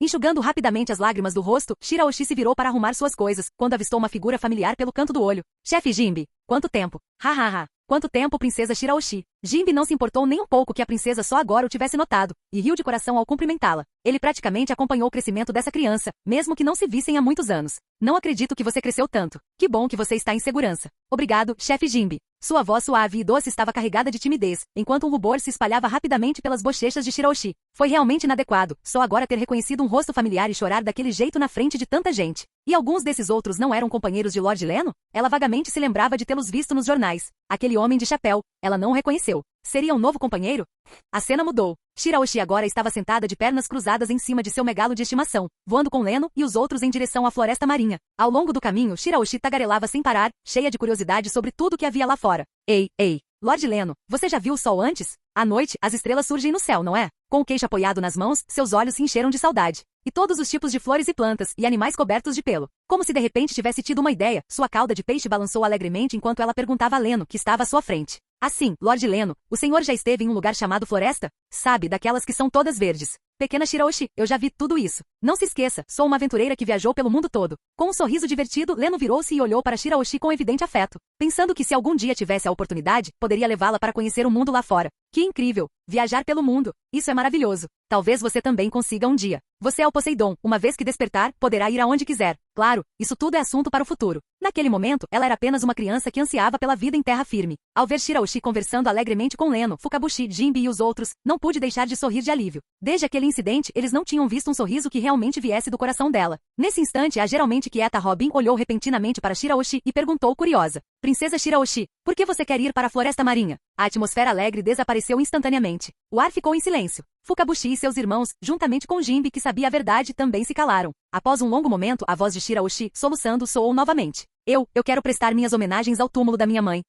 Speaker 2: Enxugando rapidamente as lágrimas do rosto, Shiraoshi se virou para arrumar suas coisas, quando avistou uma figura familiar pelo canto do olho. Chefe Jinbe. Quanto tempo? Hahaha. Quanto tempo, princesa Shiraoshi? Jinbe não se importou nem um pouco que a princesa só agora o tivesse notado, e riu de coração ao cumprimentá-la. Ele praticamente acompanhou o crescimento dessa criança, mesmo que não se vissem há muitos anos. Não acredito que você cresceu tanto. Que bom que você está em segurança. Obrigado, chefe Jinbe. Sua voz suave e doce estava carregada de timidez, enquanto um rubor se espalhava rapidamente pelas bochechas de Shiraoshi. Foi realmente inadequado, só agora ter reconhecido um rosto familiar e chorar daquele jeito na frente de tanta gente. E alguns desses outros não eram companheiros de Lord Leno? Ela vagamente se lembrava de tê-los visto nos jornais. Aquele homem de chapéu, ela não o reconheceu. Seria um novo companheiro? A cena mudou. Shiraoshi agora estava sentada de pernas cruzadas em cima de seu megalo de estimação, voando com Leno e os outros em direção à Floresta Marinha. Ao longo do caminho, Shiraoshi tagarelava sem parar, cheia de curiosidade sobre tudo o que havia lá fora. Ei, Lord Leno, você já viu o sol antes? À noite, as estrelas surgem no céu, não é? Com o queixo apoiado nas mãos, seus olhos se encheram de saudade. E todos os tipos de flores e plantas, e animais cobertos de pelo. Como se de repente tivesse tido uma ideia, sua cauda de peixe balançou alegremente enquanto ela perguntava a Leno, que estava à sua frente. Assim, Lord Leno, o senhor já esteve em um lugar chamado Floresta? Sabe, daquelas que são todas verdes. Pequena Shiraoshi, eu já vi tudo isso. Não se esqueça, sou uma aventureira que viajou pelo mundo todo. Com um sorriso divertido, Leno virou-se e olhou para Shiraoshi com evidente afeto, pensando que se algum dia tivesse a oportunidade, poderia levá-la para conhecer o mundo lá fora. Que incrível! Viajar pelo mundo. Isso é maravilhoso. Talvez você também consiga um dia. Você é o Poseidon, uma vez que despertar, poderá ir aonde quiser. Claro, isso tudo é assunto para o futuro. Naquele momento, ela era apenas uma criança que ansiava pela vida em terra firme. Ao ver Shiraoshi conversando alegremente com Leno, Fukabushi, Jinbe e os outros, não pude deixar de sorrir de alívio. Desde aquele incidente, eles não tinham visto um sorriso que realmente viesse do coração dela. Nesse instante, a geralmente quieta Robin olhou repentinamente para Shiraoshi e perguntou curiosa. Princesa Shiraoshi, por que você quer ir para a Floresta Marinha? A atmosfera alegre desapareceu instantaneamente. O ar ficou em silêncio. Fukabushi e seus irmãos, juntamente com Jinbe que sabia a verdade, também se calaram. Após um longo momento, a voz de Shiraoshi, soluçando, soou novamente. Eu quero prestar minhas homenagens ao túmulo da minha mãe.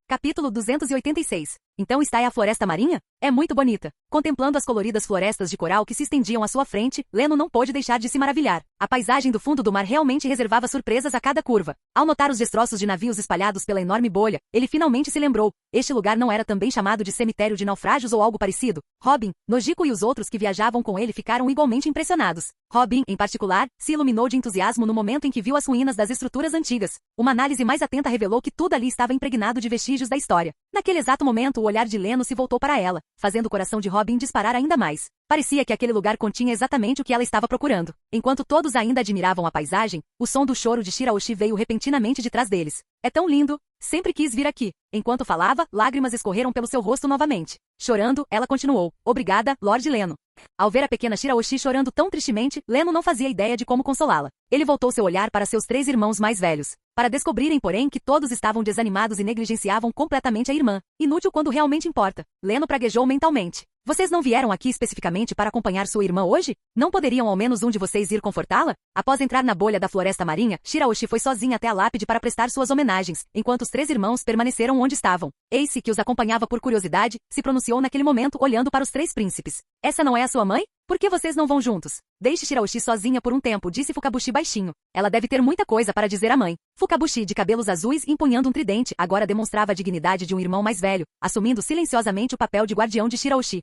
Speaker 2: Capítulo 286. Então está aí a Floresta Marinha? É muito bonita. Contemplando as coloridas florestas de coral que se estendiam à sua frente, Leno não pôde deixar de se maravilhar. A paisagem do fundo do mar realmente reservava surpresas a cada curva. Ao notar os destroços de navios espalhados pela enorme bolha, ele finalmente se lembrou. Este lugar não era também chamado de cemitério de naufrágios ou algo parecido? Robin, Nojiko e os outros que viajavam com ele ficaram igualmente impressionados. Robin, em particular, se iluminou de entusiasmo no momento em que viu as ruínas das estruturas antigas. Uma análise mais atenta revelou que tudo ali estava impregnado de vestígios da história. Naquele exato momento, o olhar de Leno se voltou para ela, fazendo o coração de Robin disparar ainda mais. Parecia que aquele lugar continha exatamente o que ela estava procurando. Enquanto todos ainda admiravam a paisagem, o som do choro de Shiraoshi veio repentinamente de trás deles. É tão lindo! Sempre quis vir aqui. Enquanto falava, lágrimas escorreram pelo seu rosto novamente. Chorando, ela continuou. Obrigada, Lord Leno. Ao ver a pequena Shiraoshi chorando tão tristemente, Leno não fazia ideia de como consolá-la. Ele voltou seu olhar para seus 3 irmãos mais velhos. Para descobrirem, porém, que todos estavam desanimados e negligenciavam completamente a irmã. Inútil quando realmente importa. Leno praguejou mentalmente. Vocês não vieram aqui especificamente para acompanhar sua irmã hoje? Não poderiam ao menos um de vocês ir confortá-la? Após entrar na bolha da floresta marinha, Shiraoshi foi sozinha até a lápide para prestar suas homenagens, enquanto os 3 irmãos permaneceram onde estavam. Ace, que os acompanhava por curiosidade, se pronunciou naquele momento olhando para os 3 príncipes. Essa não é a sua mãe? Por que vocês não vão juntos? Deixe Shiraoshi sozinha por um tempo, disse Fukabushi baixinho. Ela deve ter muita coisa para dizer à mãe. Fukabushi, de cabelos azuis e empunhando um tridente, agora demonstrava a dignidade de um irmão mais velho, assumindo silenciosamente o papel de guardião de Shiraoshi.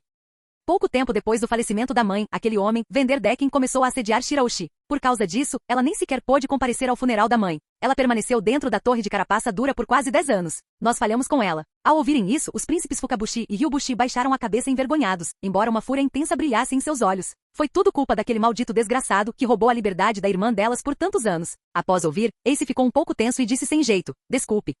Speaker 2: Pouco tempo depois do falecimento da mãe, aquele homem, Vanderdecken, começou a assediar Shiraoshi. Por causa disso, ela nem sequer pôde comparecer ao funeral da mãe. Ela permaneceu dentro da torre de carapaça dura por quase 10 anos. Nós falhamos com ela. Ao ouvirem isso, os príncipes Fukabushi e Ryubushi baixaram a cabeça envergonhados, embora uma fúria intensa brilhasse em seus olhos. Foi tudo culpa daquele maldito desgraçado que roubou a liberdade da irmã delas por tantos anos. Após ouvir, Ace ficou um pouco tenso e disse sem jeito. Desculpe,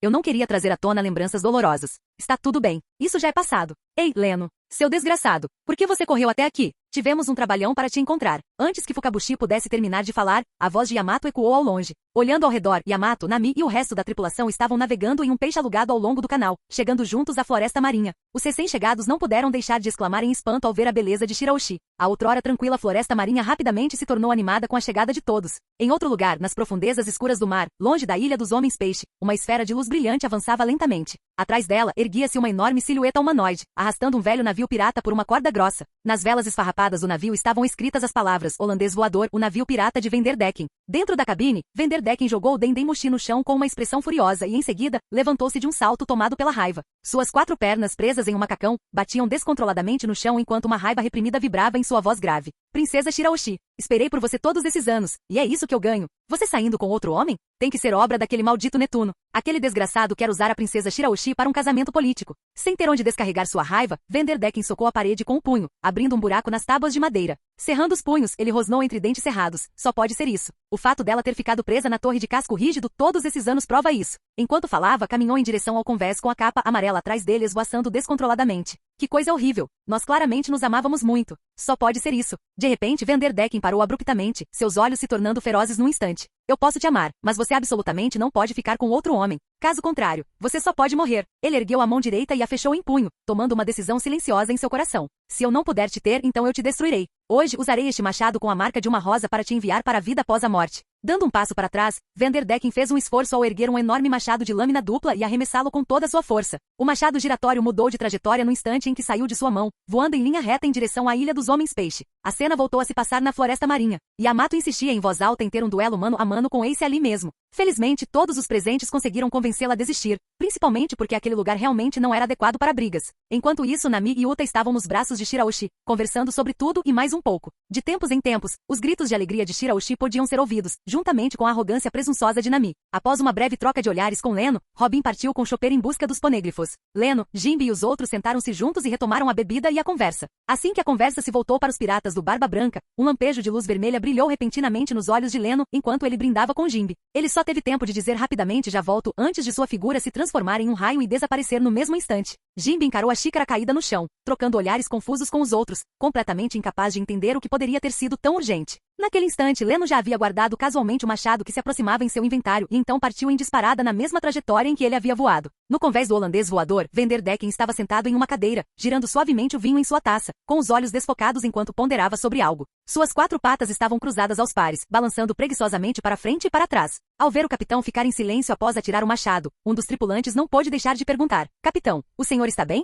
Speaker 2: eu não queria trazer à tona lembranças dolorosas. Está tudo bem. Isso já é passado. Ei, Leno. Seu desgraçado, por que você correu até aqui? Tivemos um trabalhão para te encontrar. Antes que Fukabushi pudesse terminar de falar, a voz de Yamato ecoou ao longe. Olhando ao redor, Yamato, Nami e o resto da tripulação estavam navegando em um peixe alugado ao longo do canal, chegando juntos à floresta marinha. Os recém-chegados não puderam deixar de exclamar em espanto ao ver a beleza de Shiraoshi. A outrora tranquila floresta marinha rapidamente se tornou animada com a chegada de todos. Em outro lugar, nas profundezas escuras do mar, longe da ilha dos homens-peixe, uma esfera de luz brilhante avançava lentamente. Atrás dela, erguia-se uma enorme silhueta humanoide, arrastando um velho navio pirata por uma corda grossa. Nas velas esfarrapadas do navio estavam escritas as palavras holandês voador, o navio pirata de Vanderdecken. Dentro da cabine, Vanderdecken jogou o Dendemushi no chão com uma expressão furiosa e, em seguida, levantou-se de um salto tomado pela raiva. Suas 4 pernas presas em um macacão, batiam descontroladamente no chão enquanto uma raiva reprimida vibrava em sua voz grave. Princesa Shiraoshi, esperei por você todos esses anos, e é isso que eu ganho. Você saindo com outro homem? Tem que ser obra daquele maldito Netuno. Aquele desgraçado quer usar a princesa Shiraoshi para um casamento político. Sem ter onde descarregar sua raiva, Vanderdecken socou a parede com o punho, abrindo um buraco nas tábuas de madeira. Cerrando os punhos, ele rosnou entre dentes cerrados. Só pode ser isso. O fato dela ter ficado presa na torre de casco rígido todos esses anos prova isso. Enquanto falava, caminhou em direção ao convés com a capa amarela atrás dele esvoaçando descontroladamente. Que coisa horrível. Nós claramente nos amávamos muito. Só pode ser isso. De repente, Vanderdecken parou abruptamente, seus olhos se tornando ferozes num instante. Eu posso te amar, mas você absolutamente não pode ficar com outro homem. Caso contrário, você só pode morrer. Ele ergueu a mão direita e a fechou em punho, tomando uma decisão silenciosa em seu coração. Se eu não puder te ter, então eu te destruirei. Hoje usarei este machado com a marca de uma rosa para te enviar para a vida após a morte. Dando um passo para trás, Vanderdecken fez um esforço ao erguer um enorme machado de lâmina dupla e arremessá-lo com toda a sua força. O machado giratório mudou de trajetória no instante em que saiu de sua mão, voando em linha reta em direção à Ilha dos Homens-Peixe. A cena voltou a se passar na floresta marinha. Yamato insistia em voz alta em ter um duelo mano a mano com Ace ali mesmo. Felizmente, todos os presentes conseguiram convencê-la a desistir, principalmente porque aquele lugar realmente não era adequado para brigas. Enquanto isso, Nami e Uta estavam nos braços de Shiraoshi, conversando sobre tudo e mais um pouco. De tempos em tempos, os gritos de alegria de Shiraoshi podiam ser ouvidos, juntamente com a arrogância presunçosa de Nami. Após uma breve troca de olhares com Leno, Robin partiu com Chopper em busca dos ponêglifos. Leno, Jinbe e os outros sentaram-se juntos e retomaram a bebida e a conversa. Assim que a conversa se voltou para os piratas do Barba Branca, um lampejo de luz vermelha brilhou repentinamente nos olhos de Leno enquanto ele brindava com Jinbe. Ele só teve tempo de dizer rapidamente já volto antes de sua figura se transformar em um raio e desaparecer no mesmo instante. Jinbe encarou a xícara caída no chão, trocando olhares confusos com os outros, completamente incapaz de entender o que poderia ter sido tão urgente. Naquele instante, Leno já havia guardado casualmente o machado que se aproximava em seu inventário e então partiu em disparada na mesma trajetória em que ele havia voado. No convés do holandês voador, Vanderdecken estava sentado em uma cadeira, girando suavemente o vinho em sua taça, com os olhos desfocados enquanto ponderava sobre algo. Suas 4 patas estavam cruzadas aos pares, balançando preguiçosamente para frente e para trás. Ao ver o capitão ficar em silêncio após atirar o machado, um dos tripulantes não pôde deixar de perguntar: Capitão, o senhor está bem?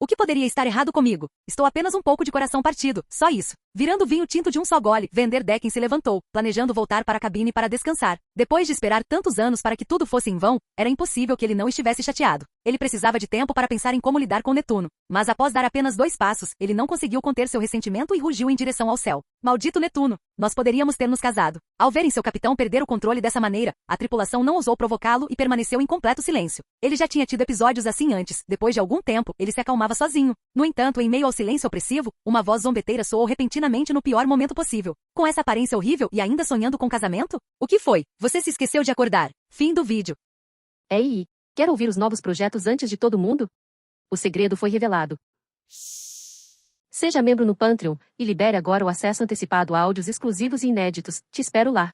Speaker 2: O que poderia estar errado comigo? Estou apenas um pouco de coração partido, só isso. Virando vinho tinto de um só gole, Vanderdecken se levantou, planejando voltar para a cabine para descansar. Depois de esperar tantos anos para que tudo fosse em vão, era impossível que ele não estivesse chateado. Ele precisava de tempo para pensar em como lidar com Netuno. Mas após dar apenas 2 passos, ele não conseguiu conter seu ressentimento e rugiu em direção ao céu. Maldito Netuno! Nós poderíamos ter nos casado. Ao verem seu capitão perder o controle dessa maneira, a tripulação não ousou provocá-lo e permaneceu em completo silêncio. Ele já tinha tido episódios assim antes. Depois de algum tempo, ele se acalmava sozinho. No entanto, em meio ao silêncio opressivo, uma voz zombeteira soou repentinamente no pior momento possível. Com essa aparência horrível e ainda sonhando com casamento? O que foi? Você se esqueceu de acordar. Fim do vídeo.
Speaker 3: Ei, quer ouvir os novos projetos antes de todo mundo? O segredo foi revelado. Seja membro no Patreon e libere agora o acesso antecipado a áudios exclusivos e inéditos. Te espero lá.